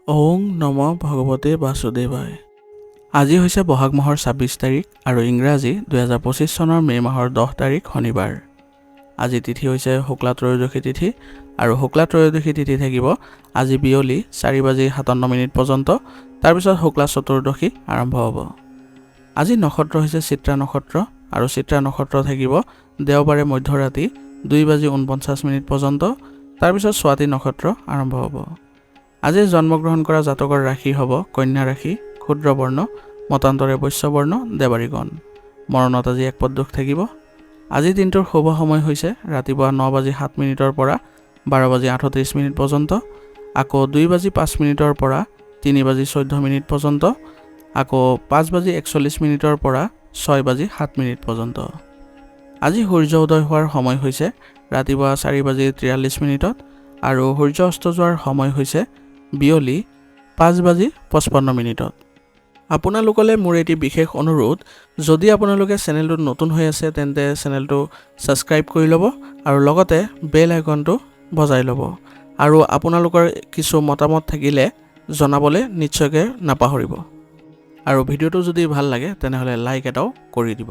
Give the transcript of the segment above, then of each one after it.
ওং নম ভগৱতে বাসুদেৱায়। আজি হৈছে বহাগ মাহৰ ২৬ তাৰিখ আৰু ইংৰাজী ২০২৫ চনৰ মে' মাহৰ ১০ তাৰিখ শনিবাৰ। আজি তিথি হৈছে শুক্লা ত্ৰয়োদশী তিথি আৰু শুক্লা ত্ৰয়োদশী তিথি থাকিব আজি বিয়লি ৪:৫৭ পৰ্যন্ত। তাৰপিছত শুক্লা চতুৰ্দশী আৰম্ভ হ'ব। আজি নক্ষত্ৰ হৈছে চিত্ৰা নক্ষত্ৰ আৰু চিত্ৰা নক্ষত্ৰ থাকিব দেওবাৰে মধ্যৰাতি ২:৪৯ পৰ্যন্ত। তাৰপিছত স্বাতি নক্ষত্ৰ আৰম্ভ হ'ব। আজি জন্মগ্ৰহণ কৰা জাতকৰ ৰাশি হ'ব কন্যা ৰাশি, ক্ষুদ্ৰ বৰ্ণ, মতান্তৰে বৈশ্য বৰ্ণ, দেৱাৰীগণ। মৰণত আজি এক পদ দুখ থাকিব। আজি দিনটোৰ শুভ সময় হৈছে ৰাতিপুৱা ৯:০৭ পৰা ১২:৩৮ পৰ্যন্ত, আকৌ ২:০৫ পৰা ৩:১৪ পৰ্যন্ত, আকৌ ৫:৪১ পৰা ৬:০৭ পৰ্যন্ত। আজি সূৰ্য উদয় হোৱাৰ সময় হৈছে ৰাতিপুৱা ৪:৪৩ আৰু সূৰ্য অস্ত যোৱাৰ সময় হৈছে বিয়লি ৫:৫৫। আপোনালোকলৈ মোৰ এটি বিশেষ অনুৰোধ, যদি আপোনালোকে চেনেলটোত নতুন হৈ আছে তেন্তে চেনেলটো ছাবস্ক্ৰাইব কৰি ল'ব আৰু লগতে বেল আইকনটো বজাই ল'ব। আৰু আপোনালোকৰ কিছু মতামত থাকিলে জনাবলৈ নিশ্চয়কৈ নাপাহৰিব। আৰু ভিডিঅ'টো যদি ভাল লাগে তেনেহ'লে লাইক এটাও কৰি দিব।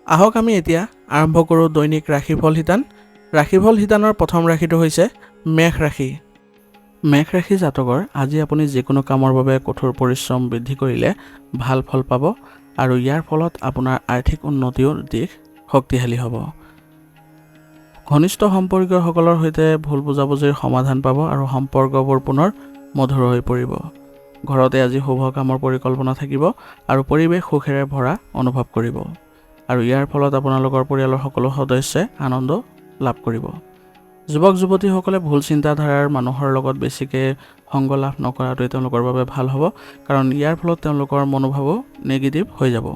আহক আমি এতিয়া আৰম্ভ কৰোঁ দৈনিক ৰাশিফল শিতান। ৰাশিফল শিতানৰ প্ৰথম ৰাশিটো হৈছে মেষ ৰাশি। মেষ ৰাশি জাতকৰ আজি আপুনি যিকোনো কামৰ বাবে কঠোৰ পৰিশ্ৰম বৃদ্ধি কৰিলে ভাল ফল পাব আৰু ইয়াৰ ফলত আপোনাৰ আৰ্থিক উন্নতিৰ দিশ শক্তিশালী হ'ব। ঘনিষ্ঠ সম্পৰ্কীয়সকলৰ সৈতে ভুল বুজাবুজিৰ সমাধান পাব আৰু সম্পৰ্কবোৰ পুনৰ মধুৰ হৈ পৰিব। ঘৰতে আজি শুভ কামৰ পৰিকল্পনা থাকিব আৰু পৰিৱেশ সুখেৰে ভৰা অনুভৱ কৰিব আৰু ইয়াৰ ফলত আপোনালোকৰ পৰিয়ালৰ সকলো সদস্যই আনন্দ লাভ কৰিব। যুৱক যুৱতীসকলে ভুল চিন্তাধাৰাৰ মানুহৰ লগত বেছিকৈ সংগ লাভ নকৰাটোৱে তেওঁলোকৰ বাবে ভাল হ'ব, কাৰণ ইয়াৰ ফলত তেওঁলোকৰ মনোভাৱো নেগেটিভ হৈ যাব।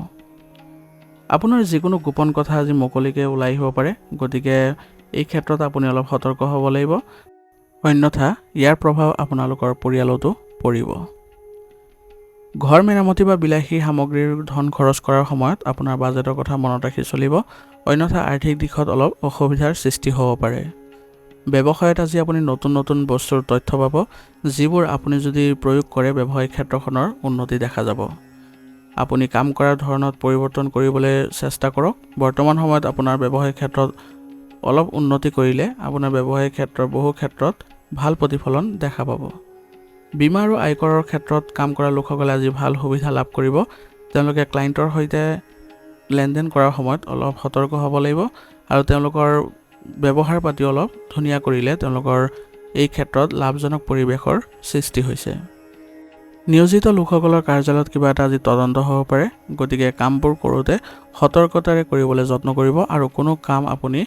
আপোনাৰ যিকোনো গোপন কথা আজি মুকলিকৈ ওলাই আহিব পাৰে, গতিকে এই ক্ষেত্ৰত আপুনি অলপ সতৰ্ক হ'ব লাগিব, অন্যথা ইয়াৰ প্ৰভাৱ আপোনালোকৰ পৰিয়ালতো পৰিব। ঘৰ মেৰামতি বা বিলাসী সামগ্ৰীৰ ধন খৰচ কৰাৰ সময়ত আপোনাৰ বাজেটৰ কথা মনত ৰাখি চলিব, অন্যথা আৰ্থিক দিশত অলপ অসুবিধাৰ সৃষ্টি হ'ব পাৰে। ব্যৱসায়ত আজি আপুনি নতুন নতুন বস্তুৰ তথ্য পাব, যিবোৰ আপুনি যদি প্ৰয়োগ কৰে ব্যৱসায়িক ক্ষেত্ৰখনৰ উন্নতি দেখা যাব। আপুনি কাম কৰাৰ ধৰণত পৰিৱৰ্তন কৰিবলৈ চেষ্টা কৰক। বৰ্তমান সময়ত আপোনাৰ ব্যৱসায়িক ক্ষেত্ৰত অলপ উন্নতি কৰিলে আপোনাৰ ব্যৱসায়িক ক্ষেত্ৰৰ বহু ক্ষেত্ৰত ভাল প্ৰতিফলন দেখা পাব। বীমা আৰু আয়কৰৰ ক্ষেত্ৰত কাম কৰা লোকসকলে আজি ভাল সুবিধা লাভ কৰিব। তেওঁলোকে ক্লায়েণ্টৰ সৈতে লেনদেন কৰাৰ সময়ত অলপ সতৰ্ক হ'ব লাগিব আৰু তেওঁলোকৰ ব্যৱহাৰ পাতি অলপ ধুনীয়া কৰিলে তেওঁলোকৰ এই ক্ষেত্ৰত লাভজনক পৰিৱেশৰ সৃষ্টি হৈছে। নিয়োজিত লোকসকলৰ কাৰ্যালয়ত কিবা এটা আজি তদন্ত হ'ব পাৰে, গতিকে কামবোৰ কৰোঁতে সতৰ্কতাৰে কৰিবলৈ যত্ন কৰিব আৰু কোনো কাম আপুনি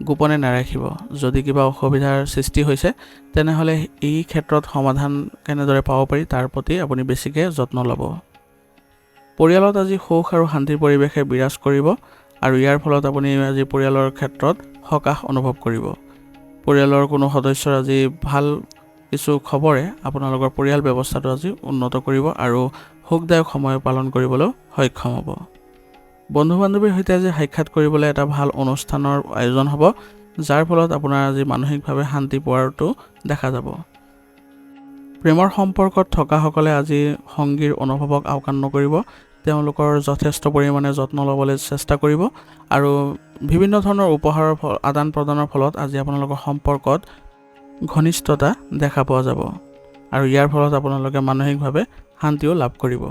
গোপনে নাৰাখিব। যদি কিবা অসুবিধাৰ সৃষ্টি হৈছে তেনেহ'লে এই ক্ষেত্ৰত সমাধান কেনেদৰে পাব পাৰি তাৰ প্ৰতি আপুনি বেছিকৈ যত্ন ল'ব। পৰিয়ালত আজি সুখ আৰু শান্তিৰ পৰিৱেশে বিৰাজ কৰিব আৰু ইয়াৰ ফলত আপুনি আজি পৰিয়ালৰ ক্ষেত্ৰত সকাহ অনুভৱ কৰিব। পৰিয়ালৰ কোনো সদস্যৰ আজি ভাল কিছু খবৰে আপোনালোকৰ পৰিয়াল ব্যৱস্থাটো আজি উন্নত কৰিব আৰু সুখদায়ক সময় পালন কৰিবলৈ সক্ষম হ'ব। বন্ধু বান্ধৱীৰ সৈতে আজি সাক্ষাৎ কৰিবলৈ এটা ভাল অনুষ্ঠানৰ আয়োজন হ'ব, যাৰ ফলত আপোনাৰ আজি মানসিকভাৱে শান্তি পোৱাটো দেখা যাব। প্ৰেমৰ সম্পৰ্কত থকাসকলে আজি সংগীৰ অনুভৱক আওকাণ নকৰিব, তেওঁলোকৰ যথেষ্ট পৰিমাণে যত্ন ল'বলৈ চেষ্টা কৰিব আৰু বিভিন্ন ধৰণৰ উপহাৰৰ আদান প্ৰদানৰ ফলত আজি আপোনালোকৰ সম্পৰ্কত ঘনিষ্ঠতা দেখা পোৱা যাব আৰু ইয়াৰ ফলত আপোনালোকে মানসিকভাৱে শান্তিও লাভ কৰিব।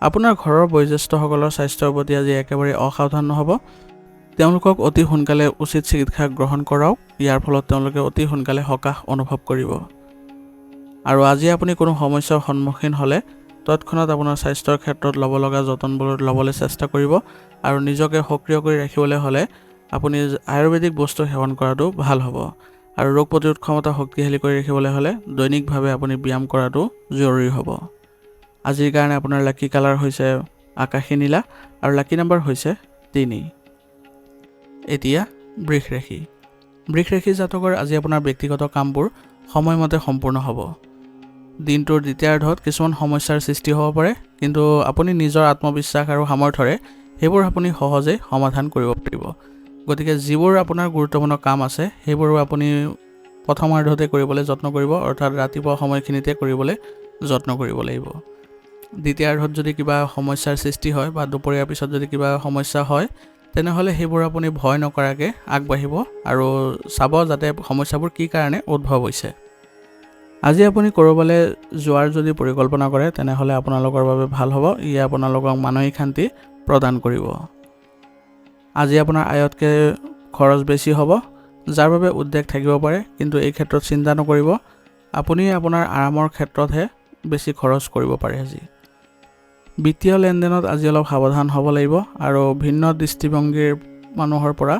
আপোনাৰ ঘৰৰ বয়োজ্যেষ্ঠসকলৰ স্বাস্থ্যৰ প্ৰতি আজি একেবাৰে অসাৱধান নহ'ব। তেওঁলোকক অতি সোনকালে উচিত চিকিৎসা গ্ৰহণ কৰাওক, ইয়াৰ ফলত তেওঁলোকে অতি সোনকালে সকাহ অনুভৱ কৰিব। আৰু আজি আপুনি কোনো সমস্যাৰ সন্মুখীন হ'লে তৎক্ষণাত আপোনাৰ স্বাস্থ্যৰ ক্ষেত্ৰত ল'ব লগা যতনবোৰ ল'বলৈ চেষ্টা কৰিব আৰু নিজকে সক্ৰিয় কৰি ৰাখিবলৈ হ'লে আপুনি আয়ুৰ্বেদিক বস্তু সেৱন কৰাটো ভাল হ'ব। আৰু ৰোগ প্ৰতিৰোধ ক্ষমতা শক্তিশালী কৰি ৰাখিবলৈ হ'লে দৈনিকভাৱে আপুনি ব্যায়াম কৰাটো জৰুৰী হ'ব। আজিৰ কাৰণে আপোনাৰ লাকি কালাৰ হৈছে আকাশী নীলা আৰু লাকি নাম্বাৰ হৈছে ৩। এতিয়া বৃষ ৰাশি। বৃষ ৰাশি জাতকৰ আজি আপোনাৰ ব্যক্তিগত কামবোৰ সময়মতে সম্পূৰ্ণ হ'ব। দিনটোৰ দ্বিতীয়াৰ্ধত কিছুমান সমস্যাৰ সৃষ্টি হ'ব পাৰে, কিন্তু আপুনি নিজৰ আত্মবিশ্বাস আৰু সামৰ্থ্যৰে সেইবোৰ আপুনি সহজেই সমাধান কৰিব পাৰিব। গতিকে যিবোৰ আপোনাৰ গুৰুত্বপূৰ্ণ কাম আছে সেইবোৰো আপুনি প্ৰথমাৰ্ধতে কৰিবলৈ যত্ন কৰিব, অৰ্থাৎ ৰাতিপুৱা সময়খিনিতে কৰিবলৈ যত্ন কৰিব লাগিব। দ্বিতীয়াৰ্ধত যদি কিবা সমস্যাৰ সৃষ্টি হয় বা দুপৰীয়াৰ পিছত যদি কিবা সমস্যা হয়, তেনেহ'লে সেইবোৰ আপুনি ভয় নকৰাকৈ আগবাঢ়িব আৰু চাব যাতে সমস্যাবোৰ কি কাৰণে উদ্ভৱ হৈছে। আজি আপুনি ক'ৰবালৈ যোৱাৰ যদি পৰিকল্পনা কৰে, তেনেহ'লে আপোনালোকৰ বাবে ভাল হ'ব। ইয়ে আপোনালোকক মানসিক শান্তি প্ৰদান কৰিব। আজি আপোনাৰ আয়তকৈ খৰচ বেছি হ'ব, যাৰ বাবে উদ্বেগ থাকিব পাৰে, কিন্তু এই ক্ষেত্ৰত চিন্তা নকৰিব। আপুনি আপোনাৰ আৰামৰ ক্ষেত্ৰতহে বেছি খৰচ কৰিব পাৰে। আজি বিত্তীয় লেনদেনত আজি অলপ সাৱধান হ'ব লাগিব আৰু ভিন্ন দৃষ্টিভংগীৰ মানুহৰ পৰা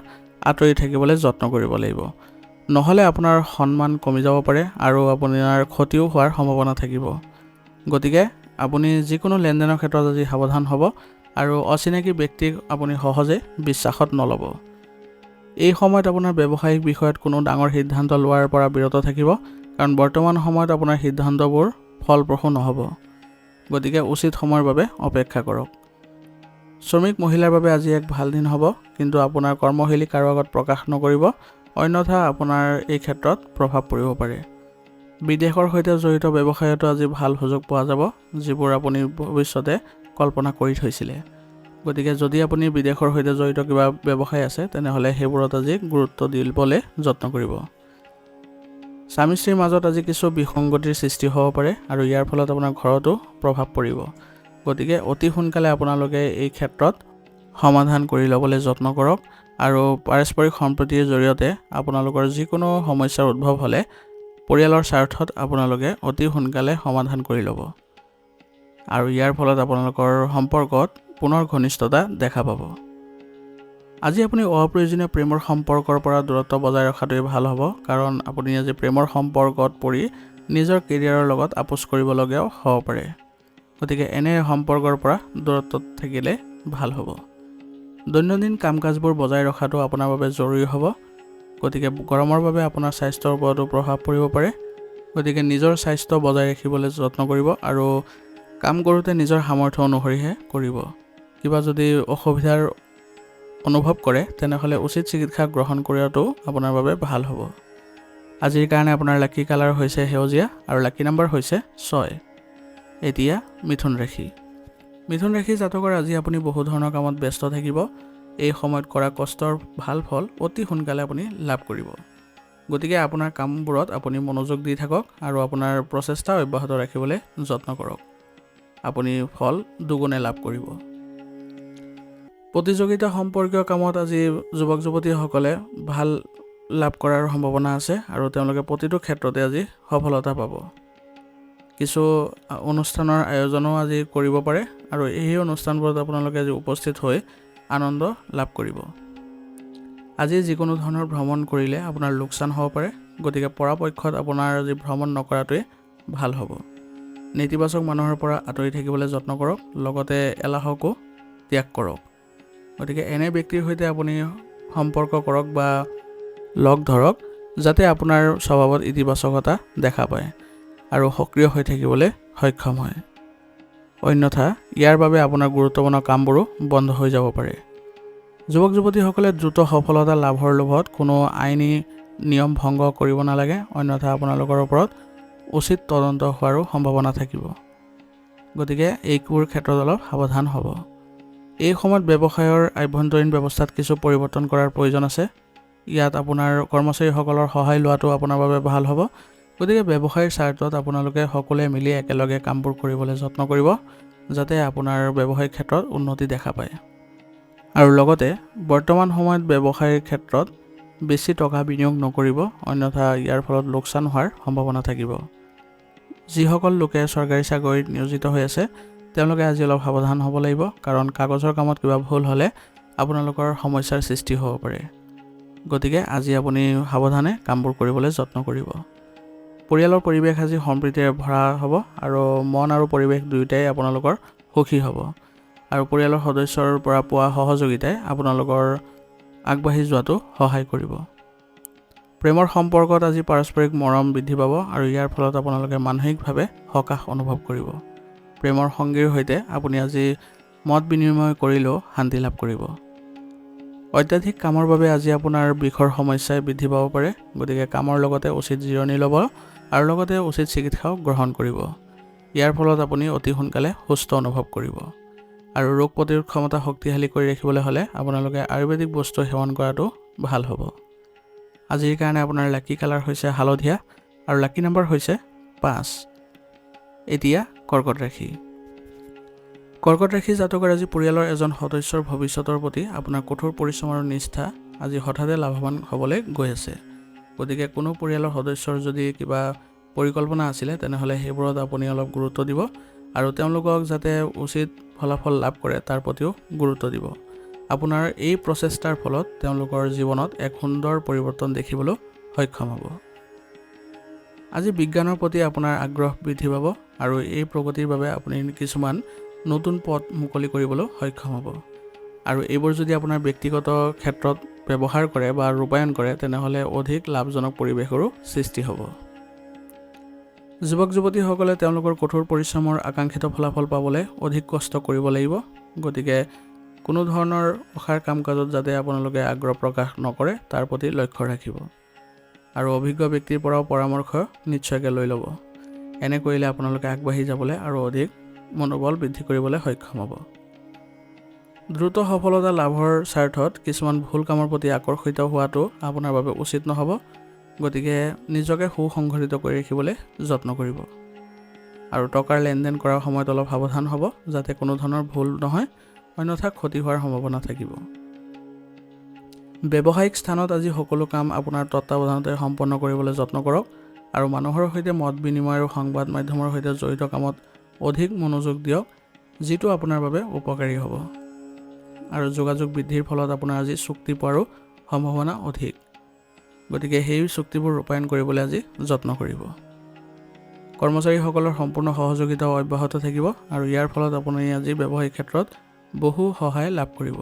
আঁতৰি থাকিবলৈ যত্ন কৰিব লাগিব। নহ'লে আপোনাৰ সন্মান কমি যাব পাৰে আৰু আপোনাৰ ক্ষতিও হোৱাৰ সম্ভাৱনা থাকিব। গতিকে আপুনি যিকোনো লেনদেনৰ ক্ষেত্ৰত আজি সাৱধান হ'ব আৰু অচিনাকি ব্যক্তিক আপুনি সহজে বিশ্বাসত নল'ব। এই সময়ত আপোনাৰ ব্যৱসায়িক বিষয়ত কোনো ডাঙৰ সিদ্ধান্ত লোৱাৰ পৰা বিৰত থাকিব, কাৰণ বৰ্তমান সময়ত আপোনাৰ সিদ্ধান্তবোৰ ফলপ্ৰসূ নহ'ব। গতিকে উচিত সময়ৰ বাবে অপেক্ষা কৰক। শ্ৰমিক মহিলাৰ বাবে আজি এক ভাল দিন হ'ব, কিন্তু আপোনাৰ কৰ্মশৈলী কাৰো আগত প্ৰকাশ নকৰিব, অন্যথা আপোনাৰ এই ক্ষেত্ৰত প্ৰভাৱ পৰিব পাৰে। বিদেশৰ সৈতে জড়িত ব্যৱসায়তো আজি ভাল সুযোগ পোৱা যাব, যিবোৰ আপুনি ভৱিষ্যতে কল্পনা কৰি থৈছিলে। গতিকে যদি আপুনি বিদেশৰ সৈতে জড়িত কিবা ব্যৱসায় আছে, তেনেহ'লে সেইবোৰত আজি গুৰুত্ব দিবলৈ যত্ন কৰিব। স্বামী স্ত্ৰীৰ মাজত আজি কিছু বিসংগতিৰ সৃষ্টি হ'ব পাৰে আৰু ইয়াৰ ফলত আপোনাৰ ঘৰতো প্ৰভাৱ পৰিব। গতিকে অতি সোনকালে আপোনালোকে এই ক্ষেত্ৰত সমাধান কৰি ল'বলৈ যত্ন কৰক আৰু পাৰস্পৰিক সম্প্ৰীতিৰ জৰিয়তে আপোনালোকৰ যিকোনো সমস্যাৰ উদ্ভৱ হ'লে পৰিয়ালৰ স্বাৰ্থত আপোনালোকে অতি সোনকালে সমাধান কৰি ল'ব আৰু ইয়াৰ ফলত আপোনালোকৰ সম্পৰ্কত পুনৰ ঘনিষ্ঠতা দেখা পাব। আজি আপুনি অপ্ৰয়োজনীয় প্ৰেমৰ সম্পৰ্কৰ পৰা দূৰত্ব বজাই ৰখাটোৱে ভাল হ'ব, কাৰণ আপুনি আজি প্ৰেমৰ সম্পৰ্কত পৰি নিজৰ কেৰিয়াৰৰ লগত আপোচ কৰিবলগীয়াও হ'ব পাৰে। গতিকে এনে সম্পৰ্কৰ পৰা দূৰত্বত থাকিলে ভাল হ'ব। দৈনন্দিন কাম কাজবোৰ বজাই ৰখাটো আপোনাৰ বাবে জৰুৰী হ'ব। গতিকে গৰমৰ বাবে আপোনাৰ স্বাস্থ্যৰ ওপৰতো প্ৰভাৱ পৰিব পাৰে। গতিকে নিজৰ স্বাস্থ্য বজাই ৰাখিবলৈ যত্ন কৰিব আৰু কাম কৰোঁতে নিজৰ সামৰ্থ্য অনুসৰিহে কৰিব। কিবা যদি অসুবিধাৰ অনুভৱ কৰে, তেনেহ'লে উচিত চিকিৎসা গ্ৰহণ কৰাটো আপোনাৰ বাবে ভাল হ'ব। আজিৰ কাৰণে আপোনাৰ লাকি কালাৰ হৈছে সেউজীয়া আৰু লাকি নাম্বাৰ হৈছে 6। এতিয়া মিথুন ৰাশি। মিথুন ৰাশি জাতকৰ আজি আপুনি বহু ধৰণৰ কামত ব্যস্ত থাকিব। এই সময়ত কৰা কষ্টৰ ভাল ফল অতি সোনকালে আপুনি লাভ কৰিব। গতিকে আপোনাৰ কামবোৰত আপুনি মনোযোগ দি থাকক আৰু আপোনাৰ প্ৰচেষ্টা অব্যাহত ৰাখিবলৈ যত্ন কৰক। আপুনি ফল দুগুণে লাভ কৰিব। প্ৰতিযোগিতা সম্পৰ্কীয় কামত আজি যুৱক যুৱতীসকলে ভাল লাভ কৰাৰ সম্ভাৱনা আছে আৰু তেওঁলোকে প্ৰতিটো ক্ষেত্ৰতে আজি সফলতা পাব। কিছু অনুষ্ঠানৰ আয়োজনো আজি কৰিব পাৰে আৰু এই অনুষ্ঠানবোৰত আপোনালোকে আজি উপস্থিত হৈ আনন্দ লাভ কৰিব। আজি যিকোনো ধৰণৰ ভ্ৰমণ কৰিলে আপোনাৰ লোকচান হ'ব পাৰে। গতিকে পৰাপক্ষত আপোনাৰ আজি ভ্ৰমণ নকৰাটোৱে ভাল হ'ব। নেতিবাচক মানুহৰ পৰা আঁতৰি থাকিবলৈ যত্ন কৰক, লগতে এলাহকো ত্যাগ কৰক। গতিকে এনে ব্যক্তিৰ সৈতে আপুনি সম্পৰ্ক কৰক বা লগ ধৰক, যাতে আপোনাৰ স্বভাৱত ইতিবাচকতা দেখা পায় আৰু সক্ৰিয় হৈ থাকিবলৈ সক্ষম হয়। অন্যথা ইয়াৰ বাবে আপোনাৰ গুৰুত্বপূৰ্ণ কামবোৰো বন্ধ হৈ যাব পাৰে। যুৱক যুৱতীসকলে দ্ৰুত সফলতা লাভৰ লোভত কোনো আইনী নিয়ম ভংগ কৰিব নালাগে, অন্যথা আপোনালোকৰ ওপৰত উচিত তদন্ত হোৱাৰো সম্ভাৱনা থাকিব। গতিকে এইবোৰ ক্ষেত্ৰত অলপ সাৱধান হ'ব। এই সময়ত ব্যৱসায়ৰ আভ্যন্তৰীণ ব্যৱস্থাত কিছু পৰিৱৰ্তন কৰাৰ প্ৰয়োজন আছে। ইয়াত আপোনাৰ কৰ্মচাৰীসকলৰ সহায় লোৱাটো আপোনাৰ বাবে ভাল হ'ব। গতিকে ব্যৱসায়ৰ স্বাৰ্থত আপোনালোকে সকলোৱে মিলি একেলগে কামবোৰ কৰিবলৈ যত্ন কৰিব, যাতে আপোনাৰ ব্যৱসায়িক ক্ষেত্ৰত উন্নতি দেখা পায়। আৰু লগতে বৰ্তমান সময়ত ব্যৱসায়ৰ ক্ষেত্ৰত বেছি টকা বিনিয়োগ নকৰিব, অন্যথা ইয়াৰ ফলত লোকচান হোৱাৰ সম্ভাৱনা থাকিব। যিসকল লোকে চৰকাৰী চাকৰিত নিয়োজিত হৈ আছে, তেওঁলোকে আজি অলপ সাৱধান হ'ব লাগিব, কাৰণ কাগজৰ কামত কিবা ভুল হ'লে আপোনালোকৰ সমস্যাৰ সৃষ্টি হ'ব পাৰে। গতিকে আজি আপুনি সাৱধানে কামবোৰ কৰিবলৈ যত্ন কৰিব। পৰিয়ালৰ পৰিৱেশ আজি সম্প্ৰীতিৰে ভৰা হ'ব আৰু মন আৰু পৰিৱেশ দুয়োটাই আপোনালোকৰ সুখী হ'ব আৰু পৰিয়ালৰ সদস্যৰ পৰা পোৱা সহযোগিতাই আপোনালোকৰ আগবাঢ়ি যোৱাটো সহায় কৰিব। প্ৰেমৰ সম্পৰ্কত আজি পাৰস্পৰিক মৰম বৃদ্ধি পাব আৰু ইয়াৰ ফলত আপোনালোকে মানসিকভাৱে সকাহ অনুভৱ কৰিব। প্ৰেমৰ সংগীৰ সৈতে আপুনি আজি মত বিনিময় কৰিলেও শান্তি লাভ কৰিব। অত্যাধিক কামৰ বাবে আজি আপোনাৰ বিষৰ সমস্যাই বৃদ্ধি পাব পাৰে, গতিকে কামৰ লগতে উচিত জিৰণি ল'ব আৰু লগতে উচিত চিকিৎসাও গ্ৰহণ কৰিব। ইয়াৰ ফলত আপুনি অতি সোনকালে সুস্থ অনুভৱ কৰিব। আৰু ৰোগ প্ৰতিৰোধ ক্ষমতা শক্তিশালী কৰি ৰাখিবলৈ হ'লে আপোনালোকে আয়ুৰ্বেদিক বস্তু সেৱন কৰাটো ভাল হ'ব। আজিৰ কাৰণে আপোনাৰ লাকি কালাৰ হৈছে হালধীয়া আৰু লাকি নম্বৰ হৈছে 5। এতিয়া কৰ্কট ৰাশি। কৰ্কট ৰাশি জাতকৰ আজি পৰিয়ালৰ এজন সদস্যৰ ভৱিষ্যতৰ প্ৰতি আপোনাৰ কঠোৰ পৰিশ্ৰম আৰু নিষ্ঠা আজি হঠাতে লাভৱান হ'বলৈ গৈ আছে। গতিকে কোনো পৰিয়ালৰ সদস্যৰ যদি কিবা পৰিকল্পনা আছিলে তেনেহ'লে সেইবোৰত আপুনি অলপ গুৰুত্ব দিব আৰু তেওঁলোকক যাতে উচিত ফলাফল লাভ কৰে তাৰ প্ৰতিও গুৰুত্ব দিব। আপোনাৰ এই প্ৰচেষ্টাৰ ফলত তেওঁলোকৰ জীৱনত এক সুন্দৰ পৰিৱৰ্তন দেখিবলৈ সক্ষম হ'ব। আজি বিজ্ঞানৰ প্ৰতি আপোনাৰ আগ্ৰহ বৃদ্ধি পাব আৰু এই প্ৰগতিৰ বাবে আপুনি কিছুমান নতুন পথ মুকলি কৰিবলৈ সক্ষম হ'ব। আৰু এইবোৰ যদি আপোনাৰ ব্যক্তিগত ক্ষেত্ৰত ব্যৱহাৰ কৰে বা ৰূপায়ণ কৰে তেনেহ'লে অধিক লাভজনক পৰিৱেশৰো সৃষ্টি হ'ব। যুৱক যুৱতীসকলে তেওঁলোকৰ কঠোৰ পৰিশ্ৰমৰ আকাংক্ষিত ফলাফল পাবলৈ অধিক কষ্ট কৰিব লাগিব। গতিকে কোনো ধৰণৰ অসাৰ কাম কাজত যাতে আপোনালোকে আগ্ৰহ প্ৰকাশ নকৰে তাৰ প্ৰতি লক্ষ্য ৰাখিব আৰু অভিজ্ঞ ব্যক্তিৰ পৰাও পৰামৰ্শ নিশ্চয়কৈ লৈ ল'ব। এনে কৰিলে আপোনালোকে আগবাঢ়ি যাবলৈ আৰু অধিক মনোবল বৃদ্ধি কৰিবলৈ সক্ষম হ'ব। দ্ৰুত সফলতা লাভৰ স্বাৰ্থত কিছুমান ভুল কামৰ প্ৰতি আকৰ্ষিত হোৱাটো আপোনাৰ বাবে উচিত নহ'ব। গতিকে নিজকে সুসংগঠিত কৰি ৰাখিবলৈ যত্ন কৰিব আৰু টকাৰ লেনদেন কৰাৰ সময়ত অলপ সাৱধান হ'ব যাতে কোনো ধৰণৰ ভুল নহয়, অন্যথা ক্ষতি হোৱাৰ সম্ভাৱনা থাকিব। ব্যৱসায়িক স্থানত আজি সকলো কাম আপোনাৰ তত্ত্বাৱধানতে সম্পন্ন কৰিবলৈ যত্ন কৰক আৰু মানুহৰ সৈতে মত বিনিময় আৰু সংবাদ মাধ্যমৰ সৈতে জড়িত কামত অধিক মনোযোগ দিয়ক, যিটো আপোনাৰ বাবে উপকাৰী হ'ব। আৰু যোগাযোগ বৃদ্ধিৰ ফলত আপোনাৰ আজি চুক্তি পোৱাৰো সম্ভাৱনা অধিক। গতিকে সেই চুক্তিবোৰ ৰূপায়ণ কৰিবলৈ আজি যত্ন কৰিব। কৰ্মচাৰীসকলৰ সম্পূৰ্ণ সহযোগিতাও অব্যাহত থাকিব আৰু ইয়াৰ ফলত আপুনি আজি ব্যৱসায়িক ক্ষেত্ৰত বহু সহায় লাভ কৰিব।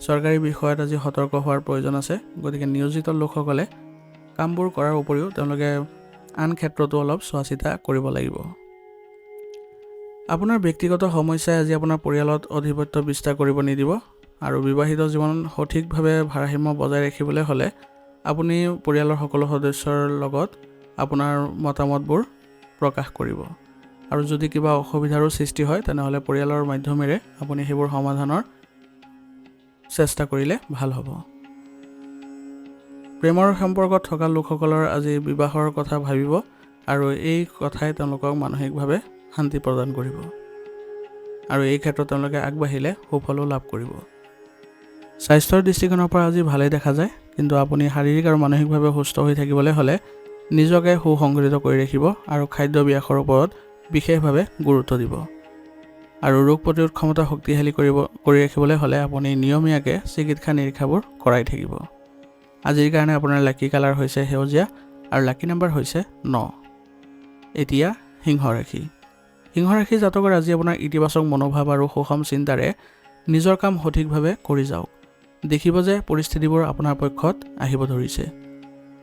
চৰকাৰী বিষয়ত আজি সতৰ্ক হোৱাৰ প্ৰয়োজন আছে। গতিকে নিয়োজিত লোকসকলে কামবোৰ কৰাৰ উপৰিও তেওঁলোকে আন ক্ষেত্ৰতো অলপ চোৱা চিতা কৰিব লাগিব। আপোনাৰ ব্যক্তিগত সমস্যাই আজি আপোনাৰ পৰিয়ালত আধিপত্য বিস্তাৰ কৰিব নিদিব আৰু বিবাহিত জীৱন সঠিকভাৱে ভাৰসাম্য বজাই ৰাখিবলৈ হ'লে আপুনি পৰিয়ালৰ সকলো সদস্যৰ লগত আপোনাৰ মতামতবোৰ প্ৰকাশ কৰিব আৰু যদি কিবা অসুবিধাৰো সৃষ্টি হয় তেনেহ'লে পৰিয়ালৰ মাধ্যমেৰে আপুনি সেইবোৰ সমাধানৰ চেষ্টা কৰিলে ভাল হ'ব। প্ৰেমৰ সম্পৰ্কত থকা লোকসকলৰ আজি বিবাহৰ কথা ভাবিব আৰু এই কথাই তেওঁলোকক মানসিকভাৱে শান্তি প্ৰদান কৰিব আৰু এই ক্ষেত্ৰত তেওঁলোকে আগবাঢ়িলে সুফলো লাভ কৰিব। স্বাস্থ্যৰ দৃষ্টিকোণৰ পৰা আজি ভালেই দেখা যায়, কিন্তু আপুনি শাৰীৰিক আৰু মানসিকভাৱে সুস্থ হৈ থাকিবলৈ হ'লে নিজকে সুসংগঠিত কৰি ৰাখিব আৰু খাদ্যাভ্যাসৰ ওপৰত বিশেষভাৱে গুৰুত্ব দিব আৰু ৰোগ প্ৰতিৰোধ ক্ষমতা শক্তিশালী কৰি ৰাখিবলৈ হ'লে আপুনি নিয়মীয়াকৈ চিকিৎসা নিৰীক্ষাবোৰ কৰাই থাকিব। আজিৰ কাৰণে আপোনাৰ লাকি কালাৰ হৈছে সেউজীয়া আৰু লাকি নম্বৰ হৈছে 9। এতিয়া সিংহ ৰাশি। সিংহ ৰাশি জাতকৰ আজি আপোনাৰ ইতিবাচক মনোভাৱ আৰু সুষম চিন্তাৰে নিজৰ কাম সঠিকভাৱে কৰি যাওক। দেখিব যে পৰিস্থিতিবোৰ আপোনাৰ পক্ষত আহিব ধৰিছে।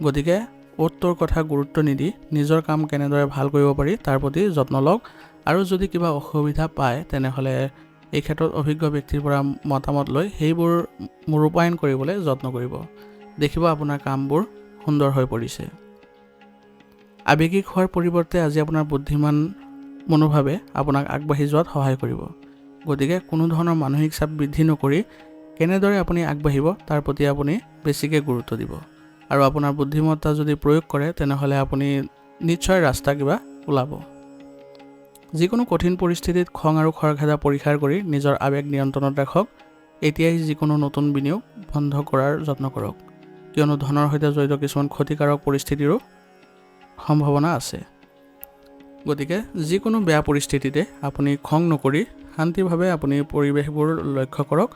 গতিকে অ'ৰ কথা গুৰুত্ব নিদি নিজৰ কাম কেনেদৰে ভাল কৰিব পাৰি তাৰ প্ৰতি যত্ন লওক আৰু যদি কিবা অসুবিধা পায় তেনেহ'লে এই ক্ষেত্ৰত অভিজ্ঞ ব্যক্তিৰ পৰা মতামত লৈ সেইবোৰ ৰূপায়ণ কৰিবলৈ যত্ন কৰিব। দেখিব আপোনাৰ কামবোৰ সুন্দৰ হৈ পৰিছে। আৱেগিক হোৱাৰ পৰিৱৰ্তে আজি আপোনাৰ বুদ্ধিমান মনোভাৱে আপোনাক আগবাঢ়ি যোৱাত সহায় কৰিব। গতিকে কোনো ধৰণৰ মানসিক চাপ বৃদ্ধি নকৰি কেনেদৰে আপুনি আগবাঢ়িব তাৰ প্ৰতি আপুনি বেছিকৈ গুৰুত্ব দিব আৰু আপোনাৰ বুদ্ধিমত্তা যদি প্ৰয়োগ কৰে তেনেহ'লে আপুনি নিশ্চয় ৰাস্তা কিবা ওলাব। যিকোনো কঠিন পৰিস্থিতিত খং আৰু খৰখেদা পৰিহাৰ কৰি নিজৰ আৱেগ নিয়ন্ত্ৰণত ৰাখক। এতিয়াই যিকোনো নতুন বিনিয়োগ বন্ধ কৰাৰ যত্ন কৰক, কিয়নো ধনৰ সৈতে জড়িত কিছুমান ক্ষতিকাৰক পৰিস্থিতিৰো সম্ভাৱনা আছে। গতিকে যিকোনো বেয়া পৰিস্থিতিতে আপুনি খং নকৰি শান্তিভাৱে আপুনি পৰিৱেশবোৰ লক্ষ্য কৰক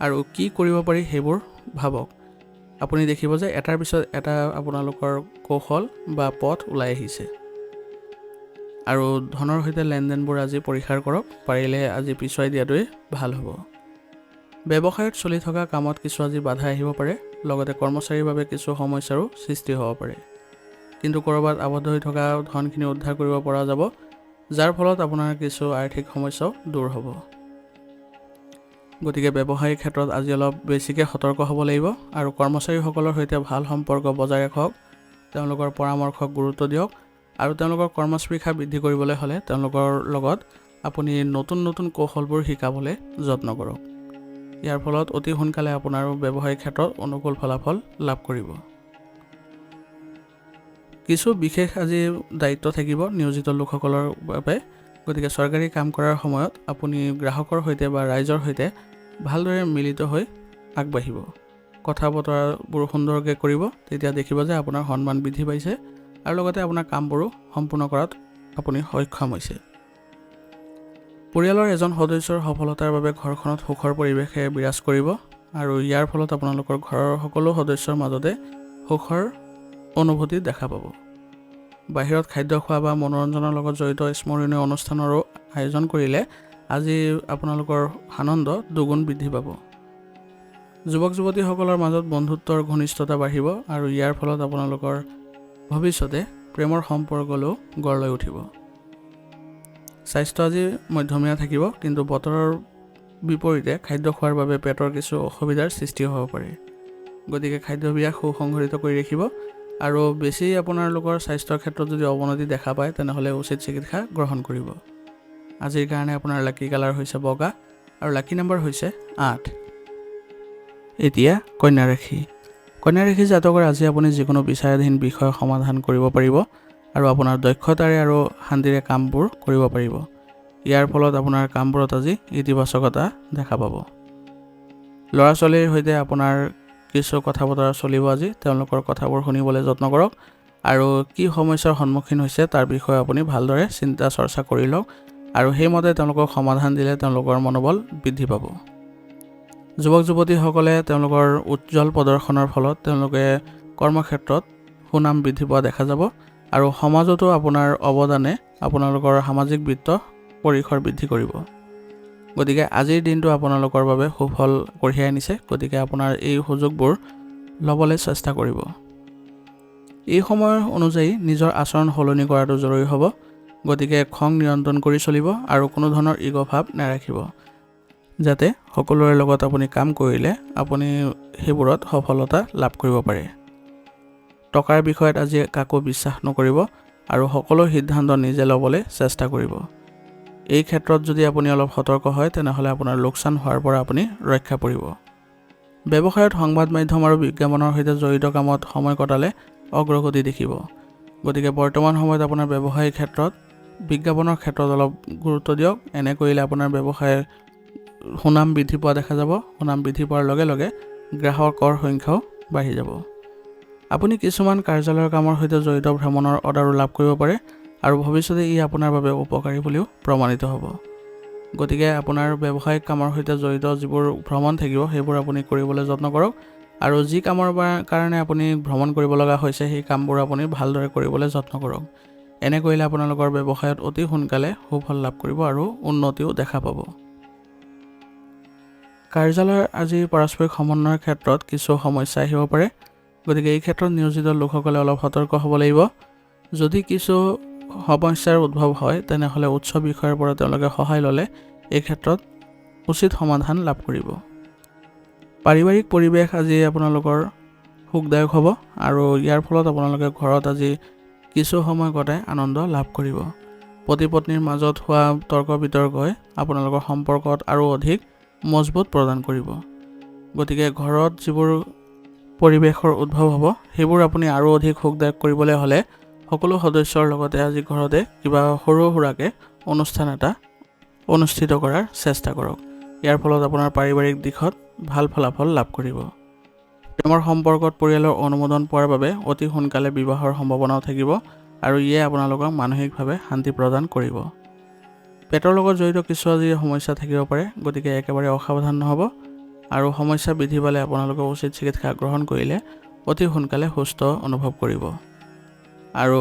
আৰু কি কৰিব পাৰি সেইবোৰ ভাবক। আপুনি দেখিব যে এটাৰ পিছত এটা আপোনালোকৰ কৌশল বা পথ ওলাই আহিছে আৰু ধনৰ সৈতে লেনদেনবোৰ আজি পৰিহাৰ কৰক। পাৰিলে আজি পিছুৱাই দিয়াটোৱেই ভাল হ'ব। ব্যৱসায়ত চলি থকা কামত কিছু আজি বাধা আহিব পাৰে, লগতে কৰ্মচাৰীৰ বাবে কিছু সমস্যাৰো সৃষ্টি হ'ব পাৰে, কিন্তু ক'ৰবাত আবদ্ধ হৈ থকা ধনখিনি উদ্ধাৰ কৰিব পৰা যাব, যাৰ ফলত আপোনাৰ কিছু আৰ্থিক সমস্যাও দূৰ হ'ব। গতিকে ব্যৱসায়িক ক্ষেত্ৰত আজি অলপ বেছিকৈ সতৰ্ক হ'ব লাগিব আৰু কৰ্মচাৰীসকলৰ সৈতে ভাল সম্পৰ্ক বজাই ৰাখক, তেওঁলোকৰ পৰামৰ্শক গুৰুত্ব দিয়ক আৰু তেওঁলোকৰ কৰ্মস্পৃহা বৃদ্ধি কৰিবলৈ হ'লে তেওঁলোকৰ লগত আপুনি নতুন নতুন কৌশলবোৰ শিকাবলৈ যত্ন কৰক। ইয়াৰ ফলত অতি সোনকালে আপোনাৰ ব্যৱসায়িক ক্ষেত্ৰত অনুকূল ফলাফল লাভ কৰিব। কিছু বিশেষ আজি দায়িত্ব থাকিব নিয়োজিত লোকসকলৰ বাবে। গতিকে চৰকাৰী কাম কৰাৰ সময়ত আপুনি গ্ৰাহকৰ সৈতে বা ৰাইজৰ সৈতে ভালদৰে মিলিত হৈ আগবাঢ়িব। কথা বতৰাবোৰ সুন্দৰকৈ কৰিব, তেতিয়া দেখিব যে আপোনাৰ সন্মান বৃদ্ধি পাইছে আৰু লগতে আপোনাৰ কামবোৰো সম্পূৰ্ণ কৰাত আপুনি সক্ষম হৈছে। পৰিয়ালৰ এজন সদস্যৰ সফলতাৰ বাবে ঘৰখনত সুখৰ পৰিৱেশে বিৰাজ কৰিব আৰু ইয়াৰ ফলত আপোনালোকৰ ঘৰৰ সকলো সদস্যৰ মাজতে সুখৰ অনুভূতি দেখা পাব। বাহিৰত খাদ্য খোৱা বা মনোৰঞ্জনৰ লগত জড়িত স্মৰণীয় অনুষ্ঠানৰো আয়োজন কৰিলে আজি আপোনালোকৰ আনন্দ দুগুণ বৃদ্ধি পাব। যুৱক যুৱতীসকলৰ মাজত বন্ধুত্বৰ ঘনিষ্ঠতা বাঢ়িব আৰু ইয়াৰ ফলত আপোনালোকৰ ভৱিষ্যতে প্ৰেমৰ সম্পৰ্কলৈও গঢ় লৈ উঠিব। স্বাস্থ্য আজি মধ্যমীয়া থাকিব, কিন্তু বতৰৰ বিপৰীতে খাদ্য খোৱাৰ বাবে পেটৰ কিছু অসুবিধাৰ সৃষ্টি হ'ব পাৰে। গতিকে খাদ্যাভ্যাস সুসংগঠিত কৰি ৰাখিব আৰু বেছি আপোনালোকৰ স্বাস্থ্যৰ ক্ষেত্ৰত যদি অৱনতি দেখা পায় তেনেহ'লে উচিত চিকিৎসা গ্ৰহণ কৰিব। আজিৰ কাৰণে আপোনাৰ লাকি কালাৰ হৈছে বগা আৰু লাকি নম্বৰ হৈছে 8। এতিয়া কন্যা ৰাশি। কন্যা ৰাশি জাতকৰ আজি আপুনি যিকোনো বিচাৰাধীন বিষয় সমাধান কৰিব পাৰিব আৰু আপোনাৰ দক্ষতাৰে আৰু শান্তিৰে কামবোৰ কৰিব পাৰিব। ইয়াৰ ফলত আপোনাৰ কামবোৰত আজি ইতিবাচকতা দেখা পাব। ল'ৰা ছোৱালীৰ সৈতে আপোনাৰ কিছু কথা বতৰা চলিব আজি, তেওঁলোকৰ কথাবোৰ শুনিবলৈ যত্ন কৰক আৰু কি সমস্যাৰ সন্মুখীন হৈছে তাৰ বিষয়ে আপুনি ভালদৰে চিন্তা চৰ্চা কৰি লওক আৰু সেইমতে তেওঁলোকক সমাধান দিলে তেওঁলোকৰ মনোবল বৃদ্ধি পাব। যুৱক যুৱতীসকলে তেওঁলোকৰ উজ্জ্বল প্ৰদৰ্শনৰ ফলত তেওঁলোকে কৰ্মক্ষেত্ৰত সুনাম বৃদ্ধি পোৱা দেখা যাব আৰু সমাজতো আপোনাৰ অৱদানে আপোনালোকৰ সামাজিক বৃত্ত পৰিসৰ বৃদ্ধি কৰিব। গতিকে আজিৰ দিনটো আপোনালোকৰ বাবে সুফল কঢ়িয়াই আনিছে। গতিকে আপোনাৰ এই সুযোগবোৰ ল'বলৈ চেষ্টা কৰিব। এই সময় অনুযায়ী নিজৰ আচৰণ সলনি কৰাটো জৰুৰী হ'ব। গতিকে খং নিয়ন্ত্ৰণ কৰি চলিব আৰু কোনো ধৰণৰ ইগ' ভাৱ নাৰাখিব, যাতে সকলোৰে লগত আপুনি কাম কৰিলে আপুনি সেইবোৰত সফলতা লাভ কৰিব পাৰে। টকাৰ বিষয়ত আজি কাকো বিশ্বাস নকৰিব আৰু সকলো সিদ্ধান্ত নিজে ল'বলৈ চেষ্টা কৰিব। এই ক্ষেত্ৰত যদি আপুনি অলপ সতৰ্ক হয় তেনেহ'লে আপোনাৰ লোকচান হোৱাৰ পৰা আপুনি ৰক্ষা পৰিব। ব্যৱসায়ত সংবাদ মাধ্যম আৰু বিজ্ঞাপনৰ সৈতে জড়িত কামত সময় কটালে অগ্ৰগতি দেখিব। গতিকে বৰ্তমান সময়ত আপোনাৰ ব্যৱসায়িক ক্ষেত্ৰত বিজ্ঞাপনৰ ক্ষেত্ৰত অলপ গুৰুত্ব দিয়ক। এনে কৰিলে আপোনাৰ ব্যৱসায়ৰ সুনাম বৃদ্ধি পোৱা দেখা যাব। সুনাম বৃদ্ধি পোৱাৰ লগে লগে গ্ৰাহকৰ সংখ্যাও বাঢ়ি যাব। আপুনি কিছুমান কাৰ্যালয়ৰ কামৰ সৈতে জড়িত ভ্ৰমণৰ অৰ্ডাৰো লাভ কৰিব পাৰে আৰু ভৱিষ্যতে ই আপোনাৰ বাবে উপকাৰী বুলিও প্ৰমাণিত হ'ব। গতিকে আপোনাৰ ব্যৱসায়িক কামৰ সৈতে জড়িত যিবোৰ ভ্ৰমণ থাকিব সেইবোৰ আপুনি কৰিবলৈ যত্ন কৰক আৰু যি কামৰ কাৰণে আপুনি ভ্ৰমণ কৰিব লগা হৈছে সেই কামবোৰ আপুনি ভালদৰে কৰিবলৈ যত্ন কৰক। এনে কৰিলে আপোনালোকৰ ব্যৱসায়ত অতি সোনকালে সুফল লাভ কৰিব আৰু উন্নতিও দেখা পাব। কাৰ্যালয়ৰ আজি পাৰস্পৰিক সমন্বয়ৰ ক্ষেত্ৰত কিছু সমস্যা আহিব পাৰে। গতিকে এই ক্ষেত্ৰত নিয়োজিত লোকসকলে অলপ সতৰ্ক হ'ব লাগিব। যদি কিছু সমস্যাৰ উদ্ভৱ হয় তেনেহ'লে উচ্চ বিষয়ৰ পৰা তেওঁলোকে সহায় ল'লে এই ক্ষেত্ৰত উচিত সমাধান লাভ কৰিব। পাৰিবাৰিক পৰিৱেশ আজি আপোনালোকৰ সুখদায়ক হ'ব আৰু ইয়াৰ ফলত আপোনালোকে ঘৰত আজি কিছু সময় কটাই আনন্দ লাভ কৰিব। পতি পত্নীৰ মাজত হোৱা তৰ্ক বিতৰ্কই আপোনালোকৰ সম্পৰ্কত আৰু অধিক মজবুত প্ৰদান কৰিব। গতিকে ঘৰত যিবোৰ পৰিৱেশৰ উদ্ভৱ হ'ব সেইবোৰ আপুনি আৰু অধিক সুখদায়ক কৰিবলৈ হ'লে সকলো সদস্যৰ লগতে আজি ঘৰতে কিবা সৰু সুৰাকৈ অনুষ্ঠান এটা অনুষ্ঠিত কৰাৰ চেষ্টা কৰক। ইয়াৰ ফলত আপোনাৰ পাৰিবাৰিক দিশত ভাল ফলাফল লাভ কৰিব। প্ৰেমৰ সম্পৰ্কত পৰিয়ালৰ অনুমোদন পোৱাৰ বাবে অতি সোনকালে বিবাহৰ সম্ভাৱনাও থাকিব আৰু ইয়ে আপোনালোকক মানসিকভাৱে শান্তি প্ৰদান কৰিব। পেটৰ লগত জড়িত কিছু আজি সমস্যা থাকিব পাৰে। গতিকে একেবাৰে অসাৱধান নহ'ব আৰু সমস্যা বৃদ্ধি পালে আপোনালোকে উচিত চিকিৎসা গ্ৰহণ কৰিলে অতি সোনকালে সুস্থ অনুভৱ কৰিব। আৰু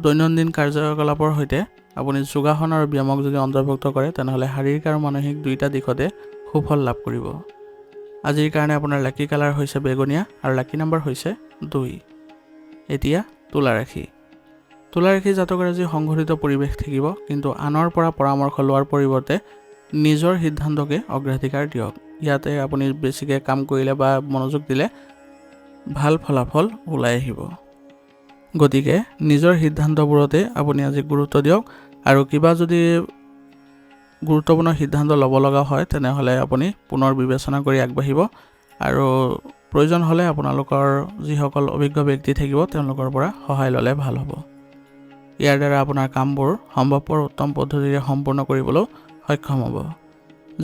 দৈনন্দিন কাৰ্যকলাপৰ সৈতে আপুনি যোগাসন আৰু ব্যায়ামক যদি অন্তৰ্ভুক্ত কৰে তেনেহ'লে শাৰীৰিক আৰু মানসিক দুয়োটা দিশতে সুফল লাভ কৰিব। আজিৰ কাৰণে আপোনাৰ লাকি কালাৰ হৈছে বেঙুনীয়া আৰু লাকি নম্বৰ হৈছে 2। এতিয়া তুলা ৰাশি। তুলা ৰাশি জাতকৰ আজি সংঘটিত পৰিৱেশ থাকিব, কিন্তু আনৰ পৰা পৰামৰ্শ লোৱাৰ পৰিৱৰ্তে নিজৰ সিদ্ধান্তকে অগ্ৰাধিকাৰ দিয়ক। ইয়াতে আপুনি বেছিকৈ কাম কৰিলে বা মনোযোগ দিলে ভাল ফলাফল ওলাই আহিব। গতিকে নিজৰ সিদ্ধান্তবোৰতে আপুনি আজি গুৰুত্ব দিয়ক আৰু কিবা যদি গুৰুত্বপূৰ্ণ সিদ্ধান্ত ল'ব লগা হয় তেনেহ'লে আপুনি পুনৰ বিবেচনা কৰি আগবাঢ়িব আৰু প্ৰয়োজন হ'লে আপোনালোকৰ যিসকল অভিজ্ঞ ব্যক্তি থাকিব তেওঁলোকৰ পৰা সহায় ল'লে ভাল হ'ব। ইয়াৰ দ্বাৰা আপোনাৰ কামবোৰ সম্ভৱপৰ উত্তম পদ্ধতিৰে সম্পূৰ্ণ কৰিবলৈ সক্ষম হ'ব।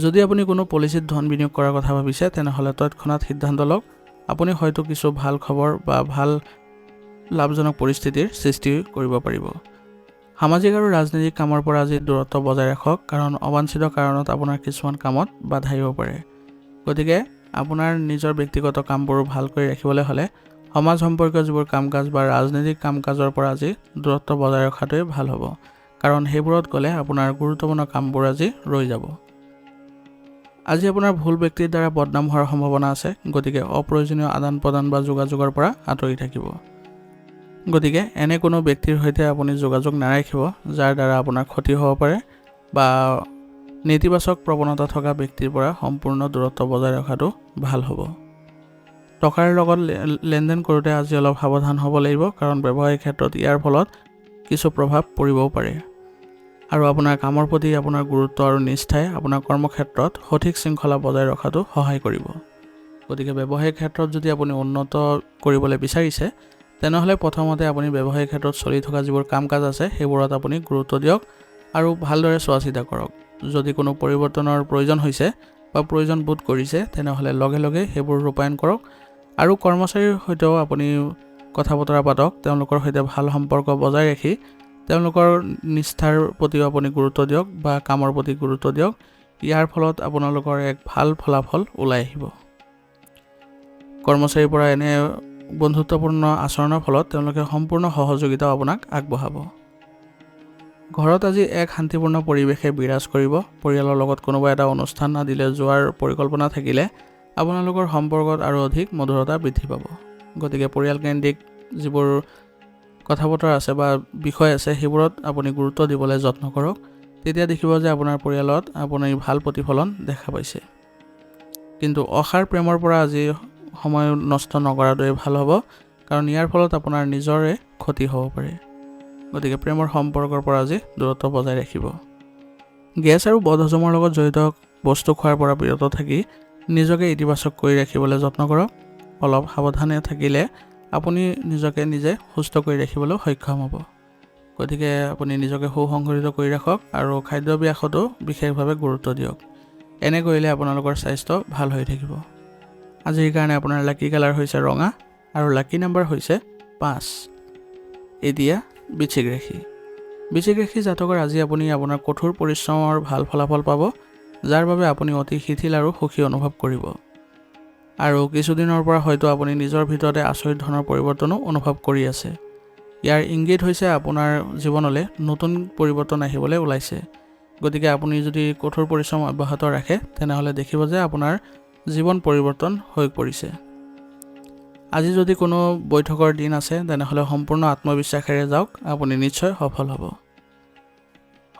যদি আপুনি কোনো পলিচিত ধন বিনিয়োগ কৰাৰ কথা ভাবিছে তেনেহ'লে তৎক্ষণাত সিদ্ধান্ত লওক। আপুনি হয়তো কিছু ভাল খবৰ বা ভাল লাভজনক পৰিস্থিতিৰ সৃষ্টি কৰিব পাৰিব। সামাজিক আৰু ৰাজনৈতিক কামৰ পৰা আজি দূৰত্ব বজাই ৰাখক, কাৰণ অবাঞ্ছিত কাৰণত আপোনাৰ কিছুমান কামত বাধা আহিব পাৰে। গতিকে আপোনাৰ নিজৰ ব্যক্তিগত কামবোৰ ভালকৈ ৰাখিবলৈ হ'লে সমাজ সম্পৰ্কীয় যিবোৰ কাম কাজ বা ৰাজনৈতিক কাম কাজৰ পৰা আজি দূৰত্ব বজাই ৰখাটোৱে ভাল হ'ব, কাৰণ সেইবোৰত গ'লে আপোনাৰ গুৰুত্বপূৰ্ণ কামবোৰ আজি ৰৈ যাব। আজি আপোনাৰ ভুল ব্যক্তিৰ দ্বাৰা বদনাম হোৱাৰ সম্ভাৱনা আছে, গতিকে অপ্ৰয়োজনীয় আদান প্ৰদান বা যোগাযোগৰ পৰা আঁতৰি থাকিব। গতিকে এনে কোনো ব্যক্তিৰ সৈতে আপুনি যোগাযোগ নাৰাখিব যাৰ দ্বাৰা আপোনাৰ ক্ষতি হ'ব পাৰে, বা নেতিবাচক প্ৰৱণতা থকা ব্যক্তিৰ পৰা সম্পূৰ্ণ দূৰত্ব বজাই ৰখাটো ভাল হ'ব। টকাৰ লগত লেনদেন কৰোঁতে আজি অলপ সাৱধান হ'ব লাগিব, কাৰণ ব্যৱসায়িক ক্ষেত্ৰত ইয়াৰ ফলত কিছু প্ৰভাৱ পৰিবও পাৰে। আৰু আপোনাৰ কামৰ প্ৰতি আপোনাৰ গুৰুত্ব আৰু নিষ্ঠাই আপোনাৰ কৰ্মক্ষেত্ৰত সঠিক শৃংখলা বজাই ৰখাটো সহায় কৰিব। গতিকে ব্যৱসায়িক ক্ষেত্ৰত যদি আপুনি উন্নত কৰিবলৈ বিচাৰিছে তেনেহ'লে প্ৰথমতে আপুনি ব্যৱসায়িক ক্ষেত্ৰত চলি থকা যিবোৰ কাম কাজ আছে সেইবোৰত আপুনি গুৰুত্ব দিয়ক আৰু ভালদৰে চোৱা চিতা কৰক। যদি কোনো পৰিৱৰ্তনৰ প্ৰয়োজন হৈছে বা প্ৰয়োজন বোধ কৰিছে তেনেহ'লে লগে লগে সেইবোৰ ৰূপায়ণ কৰক আৰু কৰ্মচাৰীৰ সৈতেও আপুনি কথা বতৰা পাতক। তেওঁলোকৰ সৈতে ভাল সম্পৰ্ক বজাই ৰাখি তেওঁলোকৰ নিষ্ঠাৰ প্ৰতিও আপুনি গুৰুত্ব দিয়ক বা কামৰ প্ৰতি গুৰুত্ব দিয়ক। ইয়াৰ ফলত আপোনালোকৰ এক ভাল ফলাফল ওলাই আহিব। কৰ্মচাৰীৰ পৰা এনে বন্ধুত্বপূৰ্ণ আচৰণৰ ফলত তেওঁলোকে সম্পূৰ্ণ সহযোগিতা আপোনাক আগবঢ়াব। ঘৰত আজি এক শান্তিপূৰ্ণ পৰিৱেশে বিৰাজ কৰিব। পৰিয়ালৰ লগত কোনোবা এটা অনুষ্ঠান আদিলৈ যোৱাৰ পৰিকল্পনা থাকিলে আপোনালোকৰ সম্পৰ্কত আৰু অধিক মধুৰতা বৃদ্ধি পাব। গতিকে পৰিয়ালকেন্দ্ৰিক যিবোৰ কথা বতৰা আছে বা বিষয় আছে সেইবোৰত আপুনি গুৰুত্ব দিবলৈ যত্ন কৰক। তেতিয়া দেখিব যে আপোনাৰ পৰিয়ালত আপুনি ভাল প্ৰতিফলন দেখা পাইছে। কিন্তু অসাৰ প্ৰেমৰ পৰা আজি সময় নষ্ট নকৰাটোৱে ভাল হ'ব, কাৰণ ইয়াৰ ফলত আপোনাৰ নিজৰে ক্ষতি হ'ব পাৰে। গতিকে প্ৰেমৰ সম্পৰ্কৰ পৰা আজি দূৰত্ব বজাই ৰাখিব। গেছ আৰু বদহজমৰ লগত জড়িত বস্তু খোৱাৰ পৰা বিৰত থাকি নিজকে ইতিবাচক কৰি ৰাখিবলৈ যত্ন কৰক। অলপ সাৱধানে থাকিলে আপুনি নিজকে নিজে সুস্থ কৰি ৰাখিবলৈ সক্ষম হ'ব। গতিকে আপুনি নিজকে সুসংগঠিত কৰি ৰাখক আৰু খাদ্যাভ্যাসতো বিশেষভাৱে গুৰুত্ব দিয়ক। এনে কৰিলে আপোনালোকৰ স্বাস্থ্য ভাল হৈ থাকিব। আজিৰ কাৰণে আপোনাৰ লাকি কালাৰ হৈছে ৰঙা আৰু লাকি নাম্বাৰ হৈছে 5। এতিয়া বৃশ্চিক ৰাশি। বৃশ্চিক ৰাশি জাতকৰ আজি আপুনি আপোনাৰ কঠোৰ পৰিশ্ৰমৰ ভাল ফলাফল পাব, যাৰ বাবে আপুনি অতি শিথিল আৰু সুখী অনুভৱ কৰিব। আৰু কিছুদিনৰ পৰা হয়তো আপুনি নিজৰ ভিতৰতে আচৰিত ধৰণৰ পৰিৱৰ্তনো অনুভৱ কৰি আছে। ইয়াৰ ইংগিত হৈছে আপোনাৰ জীৱনলৈ নতুন পৰিৱৰ্তন আহিবলৈ ওলাইছে। গতিকে আপুনি যদি কঠোৰ পৰিশ্ৰম অব্যাহত ৰাখে তেনেহ'লে দেখিব যে আপোনাৰ জীৱন পৰিৱৰ্তন হৈ পৰিছে। আজি যদি কোনো বৈঠকৰ দিন আছে তেনেহ'লে সম্পূৰ্ণ আত্মবিশ্বাসেৰে যাওক, আপুনি নিশ্চয় সফল হ'ব।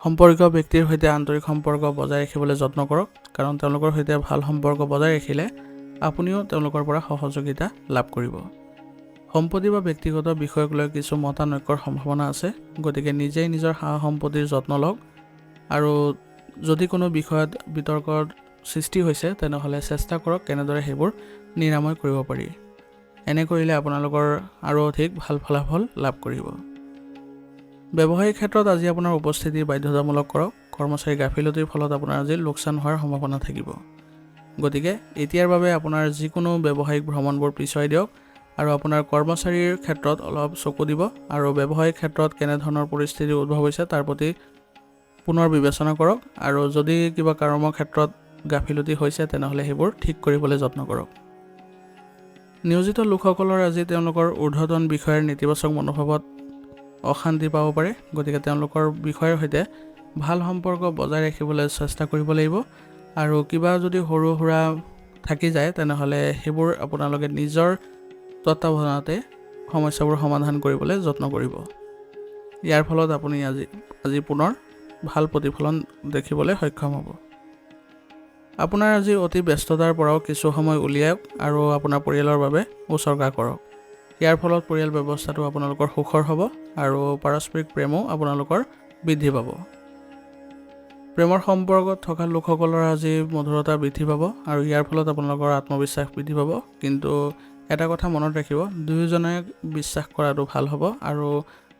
সম্পৰ্কীয় ব্যক্তিৰ সৈতে আন্তৰিক সম্পৰ্ক বজাই ৰাখিবলৈ যত্ন কৰক, কাৰণ তেওঁলোকৰ সৈতে ভাল সম্পৰ্ক বজাই ৰাখিলে আপুনিও তেওঁলোকৰ পৰা সহযোগিতা লাভ কৰিব। সম্পত্তি বা ব্যক্তিগত বিষয়ক লৈ কিছু মতানৈক্যৰ সম্ভাৱনা আছে, গতিকে নিজেই নিজৰ সা সম্পত্তিৰ যত্ন লওক আৰু যদি কোনো বিষয়ত বিতৰ্কৰ সৃষ্টি হৈছে তেনেহ'লে চেষ্টা কৰক কেনেদৰে সেইবোৰ নিৰাময় কৰিব পাৰি। এনে কৰিলে আপোনালোকৰ আৰু অধিক ভাল ফলাফল লাভ কৰিব। ব্যৱসায়িক ক্ষেত্ৰত আজি আপোনাৰ উপস্থিতি বাধ্যতামূলক কৰক। কৰ্মচাৰী গাফিলতিৰ ফলত আপোনাৰ আজি লোকচান হোৱাৰ সম্ভাৱনা থাকিব। গতিকে এতিয়াৰ বাবে আপোনাৰ যিকোনো ব্যৱসায়িক ভ্ৰমণবোৰ পিছুৱাই দিয়ক আৰু আপোনাৰ কৰ্মচাৰীৰ ক্ষেত্ৰত অলপ চকু দিব আৰু ব্যৱসায়িক ক্ষেত্ৰত কেনেধৰণৰ পৰিস্থিতি উদ্ভৱ হৈছে তাৰ প্ৰতি পুনৰ বিবেচনা কৰক আৰু যদি কিবা কৰ্মক্ষেত্ৰত গাফিলতি হৈছে তেনেহ'লে সেইবোৰ ঠিক কৰিবলৈ যত্ন কৰক। নিয়োজিত লোকসকলৰ আজি তেওঁলোকৰ ঊৰ্ধ্বতন বিষয়াৰ নেতিবাচক মনোভাৱত অশান্তি পাব পাৰে। গতিকে তেওঁলোকৰ বিষয়ৰ সৈতে ভাল সম্পৰ্ক বজাই ৰাখিবলৈ চেষ্টা কৰিব লাগিব আৰু কিবা যদি সৰু সুৰা থাকি যায় তেনেহ'লে সেইবোৰ আপোনালোকে নিজৰ তত্ত্বাৱধানতে সমস্যাবোৰ সমাধান কৰিবলৈ যত্ন কৰিব। ইয়াৰ ফলত আপুনি আজি পুনৰ ভাল প্ৰতিফলন দেখিবলৈ সক্ষম হ'ব। আপোনাৰ আজি অতি ব্যস্ততাৰ পৰাও কিছু সময় উলিয়াওক আৰু আপোনাৰ পৰিয়ালৰ বাবে উচৰ্গা কৰক। ইয়াৰ ফলত পৰিয়াল ব্যৱস্থাটো আপোনালোকৰ সুখৰ হ'ব আৰু পাৰস্পৰিক প্ৰেমো আপোনালোকৰ বৃদ্ধি পাব। প্ৰেমৰ সম্পৰ্কত থকা লোকসকলৰ আজি মধুৰতা বৃদ্ধি পাব আৰু ইয়াৰ ফলত আপোনালোকৰ আত্মবিশ্বাস বৃদ্ধি পাব। কিন্তু এটা কথা মনত ৰাখিব, দুয়োজনে বিশ্বাস কৰাটো ভাল হ'ব আৰু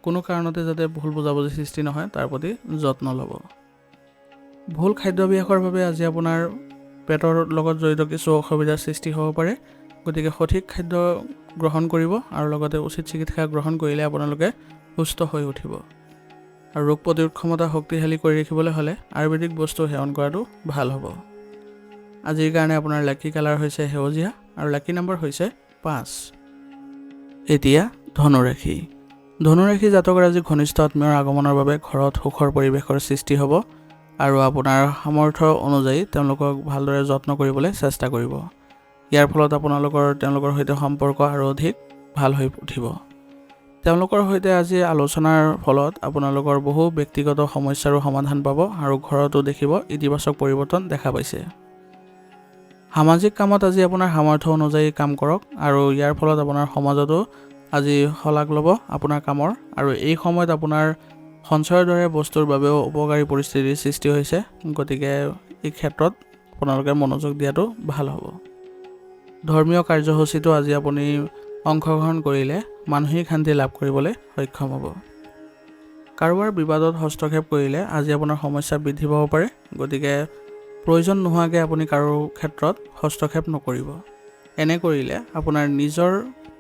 কোনো কাৰণতে যাতে ভুল বুজাবুজি সৃষ্টি নহয় তাৰ প্ৰতি যত্ন ল'ব। ভুল খাদ্যাভ্যাসৰ বাবে আজি আপোনাৰ পেটৰ লগত জড়িত কিছু অসুবিধাৰ সৃষ্টি হ'ব পাৰে। গতিকে সঠিক খাদ্য গ্ৰহণ কৰিব আৰু লগতে উচিত চিকিৎসা গ্ৰহণ কৰিলে আপোনালোকে সুস্থ হৈ উঠিব। আৰু ৰোগ প্ৰতিৰোধ ক্ষমতা শক্তিশালী কৰি ৰাখিবলৈ হ'লে আয়ুৰ্বেদিক বস্তু সেৱন কৰাটো ভাল হ'ব। আজিৰ কাৰণে আপোনাৰ লাকি কালাৰ হৈছে সেউজীয়া আৰু লাকি নম্বৰ হৈছে 5। এতিয়া ধনুৰাশি। ধনুৰাশি জাতকৰ আজি ঘনিষ্ঠ আত্মীয়ৰ আগমনৰ বাবে ঘৰত সুখৰ পৰিৱেশৰ সৃষ্টি হ'ব আৰু আপোনাৰ সামৰ্থ্য অনুযায়ী তেওঁলোকক ভালদৰে যত্ন কৰিবলৈ চেষ্টা কৰিব। ইয়াৰ ফলত তেওঁলোকৰ সৈতে সম্পৰ্ক আৰু অধিক ভাল হৈ উঠিব। তেওঁলোকৰ সৈতে আজি আলোচনাৰ ফলত আপোনালোকৰ বহু ব্যক্তিগত সমস্যাৰো সমাধান পাব আৰু ঘৰতো দেখিব ইতিবাচক পৰিৱৰ্তন দেখা পাইছে। সামাজিক কামত আজি আপোনাৰ সামৰ্থ্য অনুযায়ী কাম কৰক আৰু ইয়াৰ ফলত আপোনাৰ সমাজতো আজি শলাগ ল'ব আপোনাৰ কামৰ। আৰু এই সময়ত আপোনাৰ সঞ্চয়ৰ দৰে বস্তুৰ বাবেও উপকাৰী পৰিস্থিতিৰ সৃষ্টি হৈছে। গতিকে এই ক্ষেত্ৰত আপোনালোকে মনোযোগ দিয়াটো ভাল হ'ব। ধৰ্মীয় কাৰ্যসূচীটো আজি আপুনি অংশগ্ৰহণ কৰিলে মানসিক শান্তি লাভ কৰিবলৈ সক্ষম হ'ব। কাৰোবাৰ বিবাদত হস্তক্ষেপ কৰিলে আজি আপোনাৰ সমস্যা বৃদ্ধি পাব পাৰে। গতিকে প্ৰয়োজন নোহোৱাকৈ আপুনি কাৰো ক্ষেত্ৰত হস্তক্ষেপ নকৰিব। এনে কৰিলে আপোনাৰ নিজৰ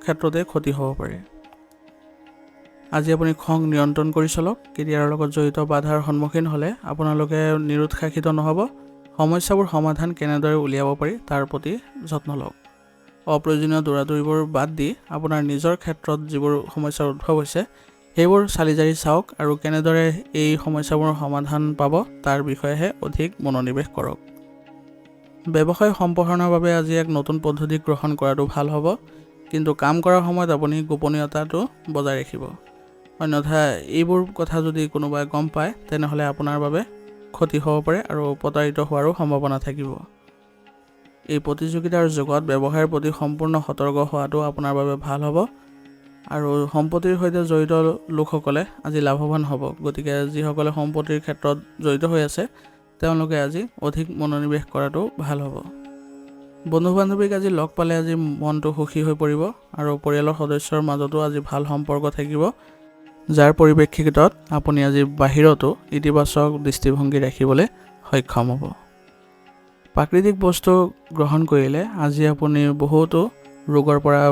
ক্ষেত্ৰতে ক্ষতি হ'ব পাৰে। আজি আপুনি খং নিয়ন্ত্ৰণ কৰি চলক। কেৰিয়াৰৰ লগত জড়িত বাধাৰ সন্মুখীন হ'লে আপোনালোকে নিৰুৎসাহিত নহ'ব। সমস্যাবোৰ সমাধান কেনেদৰে উলিয়াব পাৰি তাৰ প্ৰতি যত্ন লওক। অপ্ৰয়োজনীয় দৌৰাদৌৰিবোৰ বাদ দি আপোনাৰ নিজৰ ক্ষেত্ৰত যিবোৰ সমস্যাৰ উদ্ভৱ হৈছে সেইবোৰ চালি জাৰি চাওক আৰু কেনেদৰে এই সমস্যাবোৰৰ সমাধান পাব তাৰ বিষয়েহে অধিক মনোনিৱেশ কৰক। ব্যৱসায় সম্প্ৰসাৰণৰ বাবে আজি এক নতুন পদ্ধতি গ্ৰহণ কৰাটো ভাল হ'ব। কিন্তু কাম কৰাৰ সময়ত আপুনি গোপনীয়তাটো বজাই ৰাখিব। অন্যথা এইবোৰ কথা যদি কোনোবাই গম পায় তেনেহ'লে আপোনাৰ বাবে ক্ষতি হ'ব পাৰে আৰু প্ৰতাৰিত হোৱাৰো সম্ভাৱনা থাকিব। এই প্ৰতিযোগিতাৰ যুগত ব্যৱসায়ৰ প্ৰতি সম্পূৰ্ণ সতৰ্ক হোৱাটো আপোনাৰ বাবে ভাল হ'ব আৰু সম্পত্তিৰ সৈতে জড়িত লোকসকলে আজি লাভৱান হ'ব। গতিকে যিসকলে সম্পত্তিৰ ক্ষেত্ৰত জড়িত হৈ আছে তেওঁলোকে আজি অধিক মনোনিৱেশ কৰাটো ভাল হ'ব। বন্ধু বান্ধৱীক আজি লগ পালে আজি মনটো সুখী হৈ পৰিব আৰু পৰিয়ালৰ সদস্যৰ মাজতো আজি ভাল সম্পৰ্ক থাকিব, যাৰ পৰিপ্ৰেক্ষিতত আপুনি আজি বাহিৰতো ইতিবাচক দৃষ্টিভংগী ৰাখিবলৈ সক্ষম হ'ব। প্ৰাকৃতিক বস্তু গ্ৰহণ কৰিলে আজি আপুনি বহুতো ৰোগৰ পৰা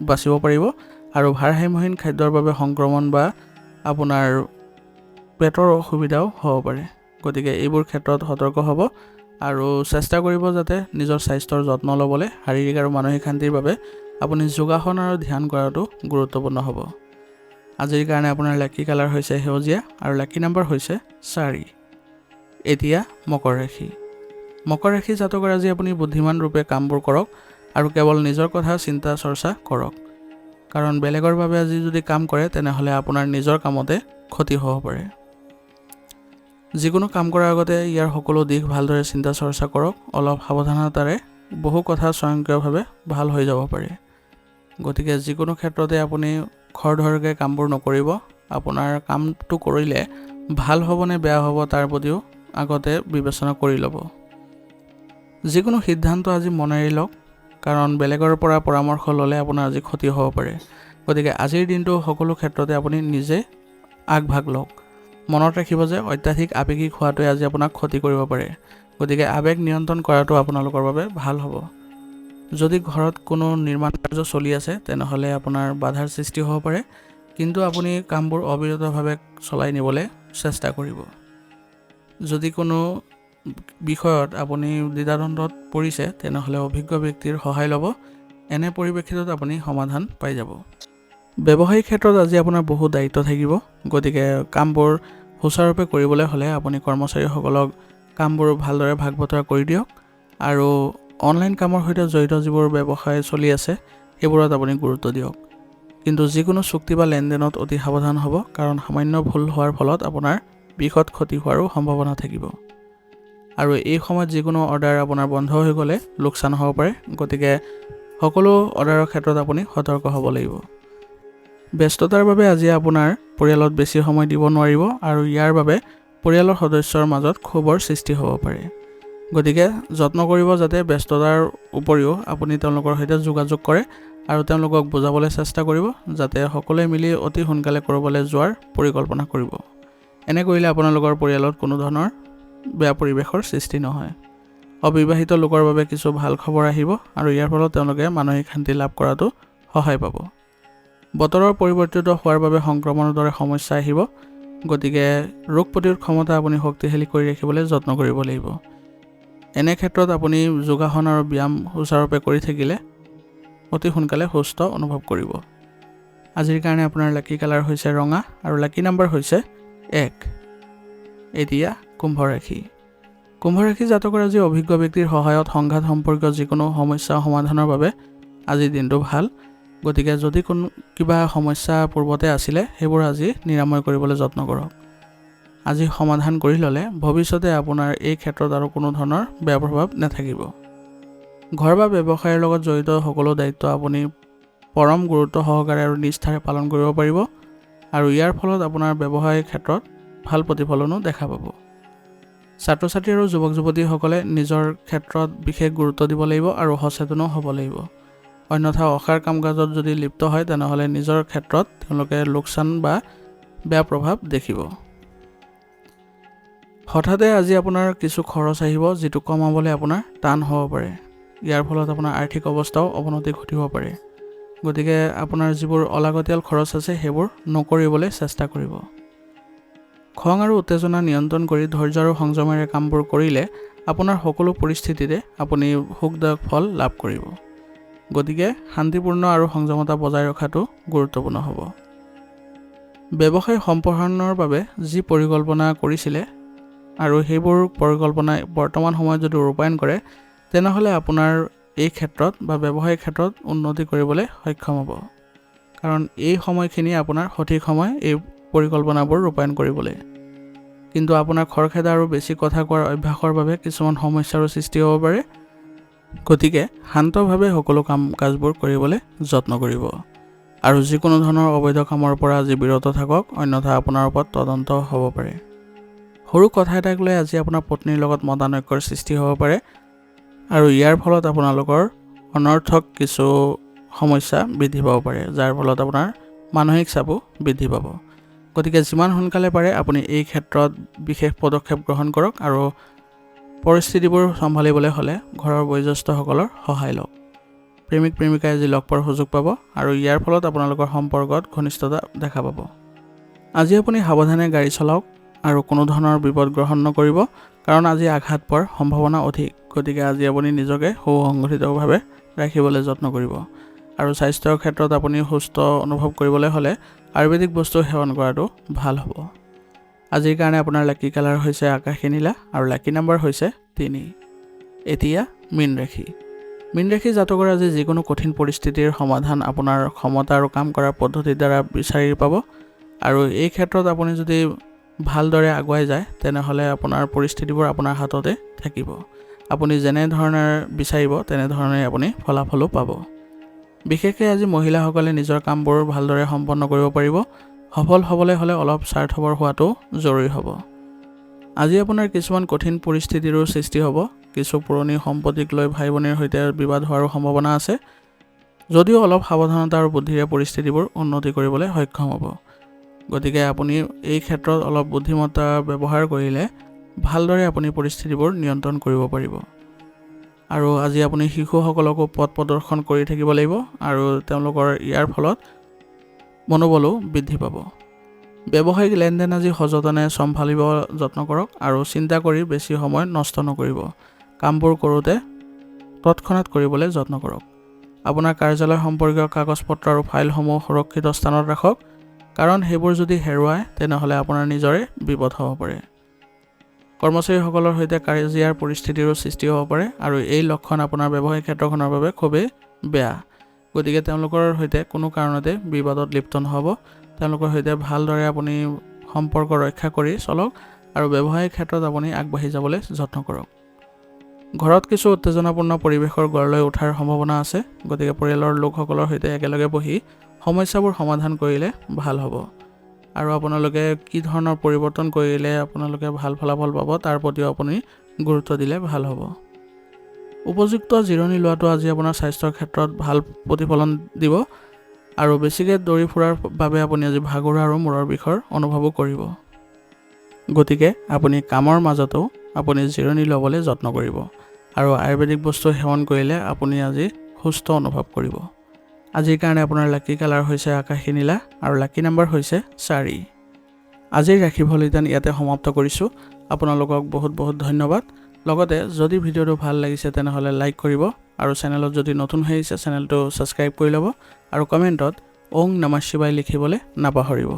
বাচিব পাৰিব আৰু ভাৰসাম্যহীন খাদ্যৰ বাবে সংক্ৰমণ বা আপোনাৰ পেটৰ অসুবিধাও হ'ব পাৰে। গতিকে এইবোৰ ক্ষেত্ৰত সতৰ্ক হ'ব আৰু চেষ্টা কৰিব যাতে নিজৰ স্বাস্থ্যৰ যত্ন ল'বলৈ। শাৰীৰিক আৰু মানসিক শান্তিৰ বাবে আপুনি যোগাসন আৰু ধ্যান কৰাটো গুৰুত্বপূৰ্ণ হ'ব। আজিৰ কাৰণে আপোনাৰ লাকি কালাৰ হৈছে সেউজীয়া আৰু লাকি নম্বৰ হৈছে 4। এতিয়া মকৰ ৰাশি। মকৰ ৰাশি জাতকৰ আজি আপুনি বুদ্ধিমান ৰূপে কামবোৰ কৰক আৰু কেৱল নিজৰ কথা চিন্তা চৰ্চা কৰক। কাৰণ বেলেগৰ বাবে আজি যদি কাম কৰে তেনেহ'লে আপোনাৰ নিজৰ কামতে ক্ষতি হ'ব পাৰে। যিকোনো কাম কৰাৰ আগতে ইয়াৰ সকলো দিশ ভালদৰে চিন্তা চৰ্চা কৰক। অলপ সাৱধানতাৰে বহু কথা স্বয়ংক্ৰিয়ভাৱে ভাল হৈ যাব পাৰে। গতিকে যিকোনো ক্ষেত্ৰতে আপুনি খৰধৰকৈ কামবোৰ নকৰিব। আপোনাৰ কামটো কৰিলে ভাল হ'বনে বেয়া হ'ব তাৰ প্ৰতিও আগতে বিবেচনা কৰি ল'ব। যিকোনো সিদ্ধান্ত আজি মনেৰে লওক, কাৰণ বেলেগৰ পৰা পৰামৰ্শ ল'লে আপোনাৰ আজি ক্ষতি হ'ব পাৰে। গতিকে আজিৰ দিনটো সকলো ক্ষেত্ৰতে আপুনি নিজে আগভাগ লওক। মনত ৰাখিব যে অত্যাধিক আৱেগিক হোৱাটোৱে আজি আপোনাক ক্ষতি কৰিব পাৰে। গতিকে আৱেগ নিয়ন্ত্ৰণ কৰাটো আপোনালোকৰ বাবে ভাল হ'ব। যদি ঘৰত কোনো নিৰ্মাণ কাৰ্য চলি আছে তেনেহ'লে আপোনাৰ বাধাৰ সৃষ্টি হ'ব পাৰে, কিন্তু আপুনি কামবোৰ অবিৰতভাৱে চলাই নিবলৈ চেষ্টা কৰিব। যদি কোনো বিষয়ত আপুনি দ্বিধাদ্বন্দ্বত পৰিছে তেনেহ'লে অভিজ্ঞ ব্যক্তিৰ সহায় ল'ব। এনে পৰিপ্ৰেক্ষিতত আপুনি সমাধান পাই যাব। ব্যৱসায়িক ক্ষেত্ৰত আজি আপোনাৰ বহুত দায়িত্ব থাকিব। গতিকে কামবোৰ সুচাৰুৰূপে কৰিবলৈ হ'লে আপুনি কৰ্মচাৰীসকলক কামবোৰ ভালদৰে ভাগ বতৰা কৰি দিয়ক আৰু অনলাইন কামৰ সৈতে জড়িত যিবোৰ ব্যৱসায় চলি আছে সেইবোৰত আপুনি গুৰুত্ব দিয়ক। কিন্তু যিকোনো চুক্তি বা লেনদেনত অতি সাৱধান হ'ব, কাৰণ সামান্য ভুল হোৱাৰ ফলত আপোনাৰ বৃহৎ ক্ষতি হোৱাৰো সম্ভাৱনা থাকিব। আৰু এই সময়ত যিকোনো অৰ্ডাৰ আপোনাৰ বন্ধ হৈ গ'লে লোকচান হ'ব পাৰে। গতিকে সকলো অৰ্ডাৰৰ ক্ষেত্ৰত আপুনি সতৰ্ক হ'ব লাগিব। ব্যস্ততাৰ বাবে আজি আপোনাৰ পৰিয়ালত বেছি সময় দিব নোৱাৰিব আৰু ইয়াৰ বাবে পৰিয়ালৰ সদস্যৰ মাজত ক্ষোভৰ সৃষ্টি হ'ব পাৰে। গতিকে যত্ন কৰিব যাতে ব্যস্ততাৰ উপৰিও আপুনি তেওঁলোকৰ সৈতে যোগাযোগ কৰে আৰু তেওঁলোকক বুজাবলৈ চেষ্টা কৰিব যাতে সকলোৱে মিলি অতি সোনকালে ক'ৰবালৈ যোৱাৰ পৰিকল্পনা কৰিব। এনে কৰিলে আপোনালোকৰ পৰিয়ালত কোনো ধৰণৰ বেয়া পৰিৱেশৰ সৃষ্টি নহয়। অবিবাহিত লোকৰ বাবে কিছু ভাল খবৰ আহিব আৰু ইয়াৰ ফলত তেওঁলোকে মানসিক শান্তি লাভ কৰাটো সহায় পাব। বতৰৰ পৰিৱৰ্তিত হোৱাৰ বাবে সংক্ৰমণৰ দৰে সমস্যা আহিব। গতিকে ৰোগ প্ৰতিৰোধ ক্ষমতা আপুনি শক্তিশালী কৰি ৰাখিবলৈ যত্ন কৰিব লাগিব। এনে ক্ষেত্ৰত আপুনি যোগাসন আৰু ব্যায়াম সুচাৰুৰূপে কৰি থাকিলে অতি সোনকালে সুস্থ অনুভৱ কৰিব। আজিৰ কাৰণে আপোনাৰ লাকি কালাৰ হৈছে ৰঙা আৰু লাকি নাম্বাৰ হৈছে 1। এতিয়া কুম্ভ ৰাশি। কুম্ভ ৰাশি জাতকৰ আজি অভিজ্ঞ ব্যক্তিৰ সহায়ত সংঘাত সম্পৰ্কীয় যিকোনো সমস্যা সমাধানৰ বাবে আজিৰ দিনটো ভাল। গতিকে যদি কোনো কিবা সমস্যা পূৰ্বতে আছিলে সেইবোৰ আজি নিৰাময় কৰিবলৈ যত্ন কৰক। আজি সমাধান কৰি ল'লে ভৱিষ্যতে আপোনাৰ এই ক্ষেত্ৰত আৰু কোনো ধৰণৰ বেয়া প্ৰভাৱ নাথাকিব। ঘৰ বা ব্যৱসায়ৰ লগত জড়িত সকলো দায়িত্ব আপুনি পৰম গুৰুত্ব সহকাৰে আৰু নিষ্ঠাৰে পালন কৰিব পাৰিব আৰু ইয়াৰ ফলত আপোনাৰ ব্যৱসায়িক ক্ষেত্ৰত ভাল প্ৰতিফলনো দেখা পাব। ছাত্ৰ ছাত্ৰী আৰু যুৱক যুৱতীসকলে নিজৰ ক্ষেত্ৰত বিশেষ গুৰুত্ব দিব লাগিব আৰু সচেতনো হ'ব লাগিব। অন্যথা অসাৰ কাম কাজত যদি লিপ্ত হয় তেনেহ'লে নিজৰ ক্ষেত্ৰত তেওঁলোকে লোকচান বা বেয়া প্ৰভাৱ দেখিব। হঠাতে আজি আপোনাৰ কিছু খৰচ আহিব যিটো কমাবলৈ আপোনাৰ টান হ'ব পাৰে। ইয়াৰ ফলত আপোনাৰ আৰ্থিক অৱস্থাও অৱনতি ঘটিব পাৰে। গতিকে আপোনাৰ যিবোৰ অলাগতিয়াল খৰচ আছে সেইবোৰ নকৰিবলৈ চেষ্টা কৰিব। খং আৰু উত্তেজনা নিয়ন্ত্ৰণ কৰি ধৈৰ্য আৰু সংযমেৰে কামবোৰ কৰিলে আপোনাৰ সকলো পৰিস্থিতিতে আপুনি সুখদায়ক ফল লাভ কৰিব। গতিকে শান্তিপূৰ্ণ আৰু সংযমতা বজাই ৰখাটো গুৰুত্বপূৰ্ণ হ'ব। ব্যৱসায় সম্প্ৰসাৰণৰ বাবে যি পৰিকল্পনা কৰিছিলে আৰু সেইবোৰ পৰিকল্পনা বৰ্তমান সময়ত যদি ৰূপায়ণ কৰে তেনেহ'লে আপোনাৰ এই ক্ষেত্ৰত বা ব্যৱসায়িক ক্ষেত্ৰত উন্নতি কৰিবলৈ সক্ষম হ'ব। কাৰণ এই সময়খিনি আপোনাৰ সঠিক সময় এই পৰিকল্পনাবোৰ ৰূপায়ণ কৰিবলৈ। কিন্তু আপোনাৰ খৰখেদা আৰু বেছি কথা কোৱাৰ অভ্যাসৰ বাবে কিছুমান সমস্যাৰো সৃষ্টি হ'ব পাৰে। গতিকে শান্তভাৱে সকলো কাম কাজবোৰ কৰিবলৈ যত্ন কৰিব আৰু যিকোনো ধৰণৰ অবৈধ কামৰ পৰা আজি বিৰত থাকক, অন্যথা আপোনাৰ ওপৰত তদন্ত হ'ব পাৰে। সৰু কথা এটাক লৈ আজি আপোনাৰ পত্নীৰ লগত মতানৈক্যৰ সৃষ্টি হ'ব পাৰে আৰু ইয়াৰ ফলত আপোনালোকৰ অনৰ্থক কিছু সমস্যা বৃদ্ধি পাব পাৰে, যাৰ ফলত আপোনাৰ মানসিক চাপো বৃদ্ধি পাব। গতিকে যিমান সোনকালে পাৰে আপুনি এই ক্ষেত্ৰত বিশেষ পদক্ষেপ গ্ৰহণ কৰক আৰু পৰিস্থিতিবোৰ চম্ভালিবলৈ হ'লে ঘৰৰ বয়োজ্যেষ্ঠসকলৰ সহায় লওক। প্ৰেমিক প্ৰেমিকাই আজি লগ পোৱাৰ সুযোগ পাব আৰু ইয়াৰ ফলত আপোনালোকৰ সম্পৰ্কত ঘনিষ্ঠতা দেখা পাব। আজি আপুনি সাৱধানে গাড়ী চলাওক আৰু কোনো ধৰণৰ বিপদ গ্ৰহণ নকৰিব, কাৰণ আজি আঘাত পোৱাৰ সম্ভাৱনা অধিক। গতিকে আজি আপুনি নিজকে সুসংগঠিতভাৱে ৰাখিবলৈ যত্ন কৰিব আৰু স্বাস্থ্যৰ ক্ষেত্ৰত আপুনি সুস্থ অনুভৱ কৰিবলৈ হ'লে আয়ুৰ্বেদিক বস্তু সেৱন কৰাটো ভাল হ'ব। আজিৰ কাৰণে আপোনাৰ লাকি কালাৰ হৈছে আকাশী নীলা আৰু লাকি নাম্বাৰ হৈছে 3। এতিয়া মীন ৰাশি। মীন ৰাশি জাতকৰ আজি যিকোনো কঠিন পৰিস্থিতিৰ সমাধান আপোনাৰ ক্ষমতা আৰু কাম কৰাৰ পদ্ধতিৰ দ্বাৰা বিচাৰি পাব আৰু এই ক্ষেত্ৰত আপুনি যদি ভালদৰে আগুৱাই যায় তেনেহ'লে আপোনাৰ পৰিস্থিতিবোৰ আপোনাৰ হাততে থাকিব। আপুনি যেনেধৰণে বিচাৰিব তেনেধৰণে আপুনি ফলাফলো পাব। বিশেষকৈ আজি মহিলাসকলে নিজৰ কামবোৰ ভালদৰে সম্পন্ন কৰিব পাৰিব। সফল হ'বলৈ হ'লে অলপ স্বাৰ্থপৰ হোৱাটো জৰুৰী হ'ব। আজি আপোনাৰ কিছুমান কঠিন পৰিস্থিতিৰো সৃষ্টি হ'ব। কিছু পুৰণি সম্পত্তিক লৈ ভাই ভনীৰ সৈতে বিবাদ হোৱাৰো সম্ভাৱনা আছে, যদিও অলপ সাৱধানতা আৰু বুদ্ধিৰে পৰিস্থিতিবোৰ উন্নতি কৰিবলৈ সক্ষম হ'ব। গতিকে আপুনি এই ক্ষেত্ৰত অলপ বুদ্ধিমত্তা ব্যৱহাৰ কৰিলে ভালদৰে আপুনি পৰিস্থিতিবোৰ নিয়ন্ত্ৰণ কৰিব পাৰিব। আৰু আজি আপুনি শিশুসকলকো পথ প্ৰদৰ্শন কৰি থাকিব লাগিব আৰু তেওঁলোকৰ ইয়াৰ ফলত মনোবলো বৃদ্ধি পাব। ব্যৱসায়িক লেনদেন আজি সযতনে চম্ভালিব যত্ন কৰক আৰু চিন্তা কৰি বেছি সময় নষ্ট নকৰিব। কামবোৰ কৰোঁতে তৎক্ষণাত কৰিবলৈ যত্ন কৰক। আপোনাৰ কাৰ্যালয় সম্পৰ্কীয় কাগজ পত্ৰ আৰু ফাইলসমূহ সুৰক্ষিত স্থানত ৰাখক, কাৰণ সেইবোৰ যদি হেৰুৱায় তেনেহ'লে আপোনাৰ নিজৰে বিপদ হ'ব পাৰে। কৰ্মচাৰীসকলৰ সৈতে কাজিয়াৰ পৰিস্থিতিৰো সৃষ্টি হ'ব পাৰে আৰু এই লক্ষণ আপোনাৰ ব্যৱসায়িক ক্ষেত্ৰখনৰ বাবে খুবেই বেয়া। গতিকে তেওঁলোকৰ সৈতে কোনো কাৰণতে বিবাদত লিপ্ত নহ'ব। তেওঁলোকৰ সৈতে ভালদৰে আপুনি সম্পৰ্ক ৰক্ষা কৰি চলক আৰু ব্যৱসায়িক ক্ষেত্ৰত আপুনি আগবাঢ়ি যাবলৈ যত্ন কৰক। ঘৰত কিছু উত্তেজনাপূৰ্ণ পৰিৱেশৰ গঢ় লৈ উঠাৰ সম্ভাৱনা আছে, গতিকে পৰিয়ালৰ লোকসকলৰ সৈতে একেলগে বহি সমস্যাবোৰ সমাধান কৰিলে ভাল হ'ব। আৰু আপোনালোকে কি ধৰণৰ পৰিৱৰ্তন কৰিলে আপোনালোকে ভাল ফলাফল পাব তাৰ প্ৰতিও আপুনি গুৰুত্ব দিলে ভাল হ'ব। উপযুক্ত জিৰণি লোৱাটো আজি আপোনাৰ স্বাস্থ্যৰ ক্ষেত্ৰত ভাল প্ৰতিফলন দিব আৰু বেছিকৈ দৌৰি ফুৰাৰ বাবে আপুনি আজি ভাগৰুৱা আৰু মূৰৰ বিষৰ অনুভৱো কৰিব। গতিকে আপুনি কামৰ মাজতো আপুনি জিৰণি ল'বলৈ যত্ন কৰিব আৰু আয়ুৰ্বেদিক বস্তু সেৱন কৰিলে আপুনি আজি সুস্থ অনুভৱ কৰিব। আজিৰ কাৰণে আপোনাৰ লাকি কালাৰ হৈছে আকাশী নীলা আৰু লাকি নাম্বাৰ হৈছে 4। আজিৰ ৰাশিফল ইয়াতে সমাপ্ত কৰিছোঁ। আপোনালোকক বহুত বহুত ধন্যবাদ। লগতে যদি ভিডিঅ'টো ভাল লাগিছে তেনেহ'লে লাইক কৰিব আৰু চেনেলত যদি নতুন হৈ আহিছে চেনেলটো ছাবস্ক্ৰাইব কৰি ল'ব আৰু কমেণ্টত ওং নমঃ শিৱায় লিখিবলৈ নাপাহৰিব।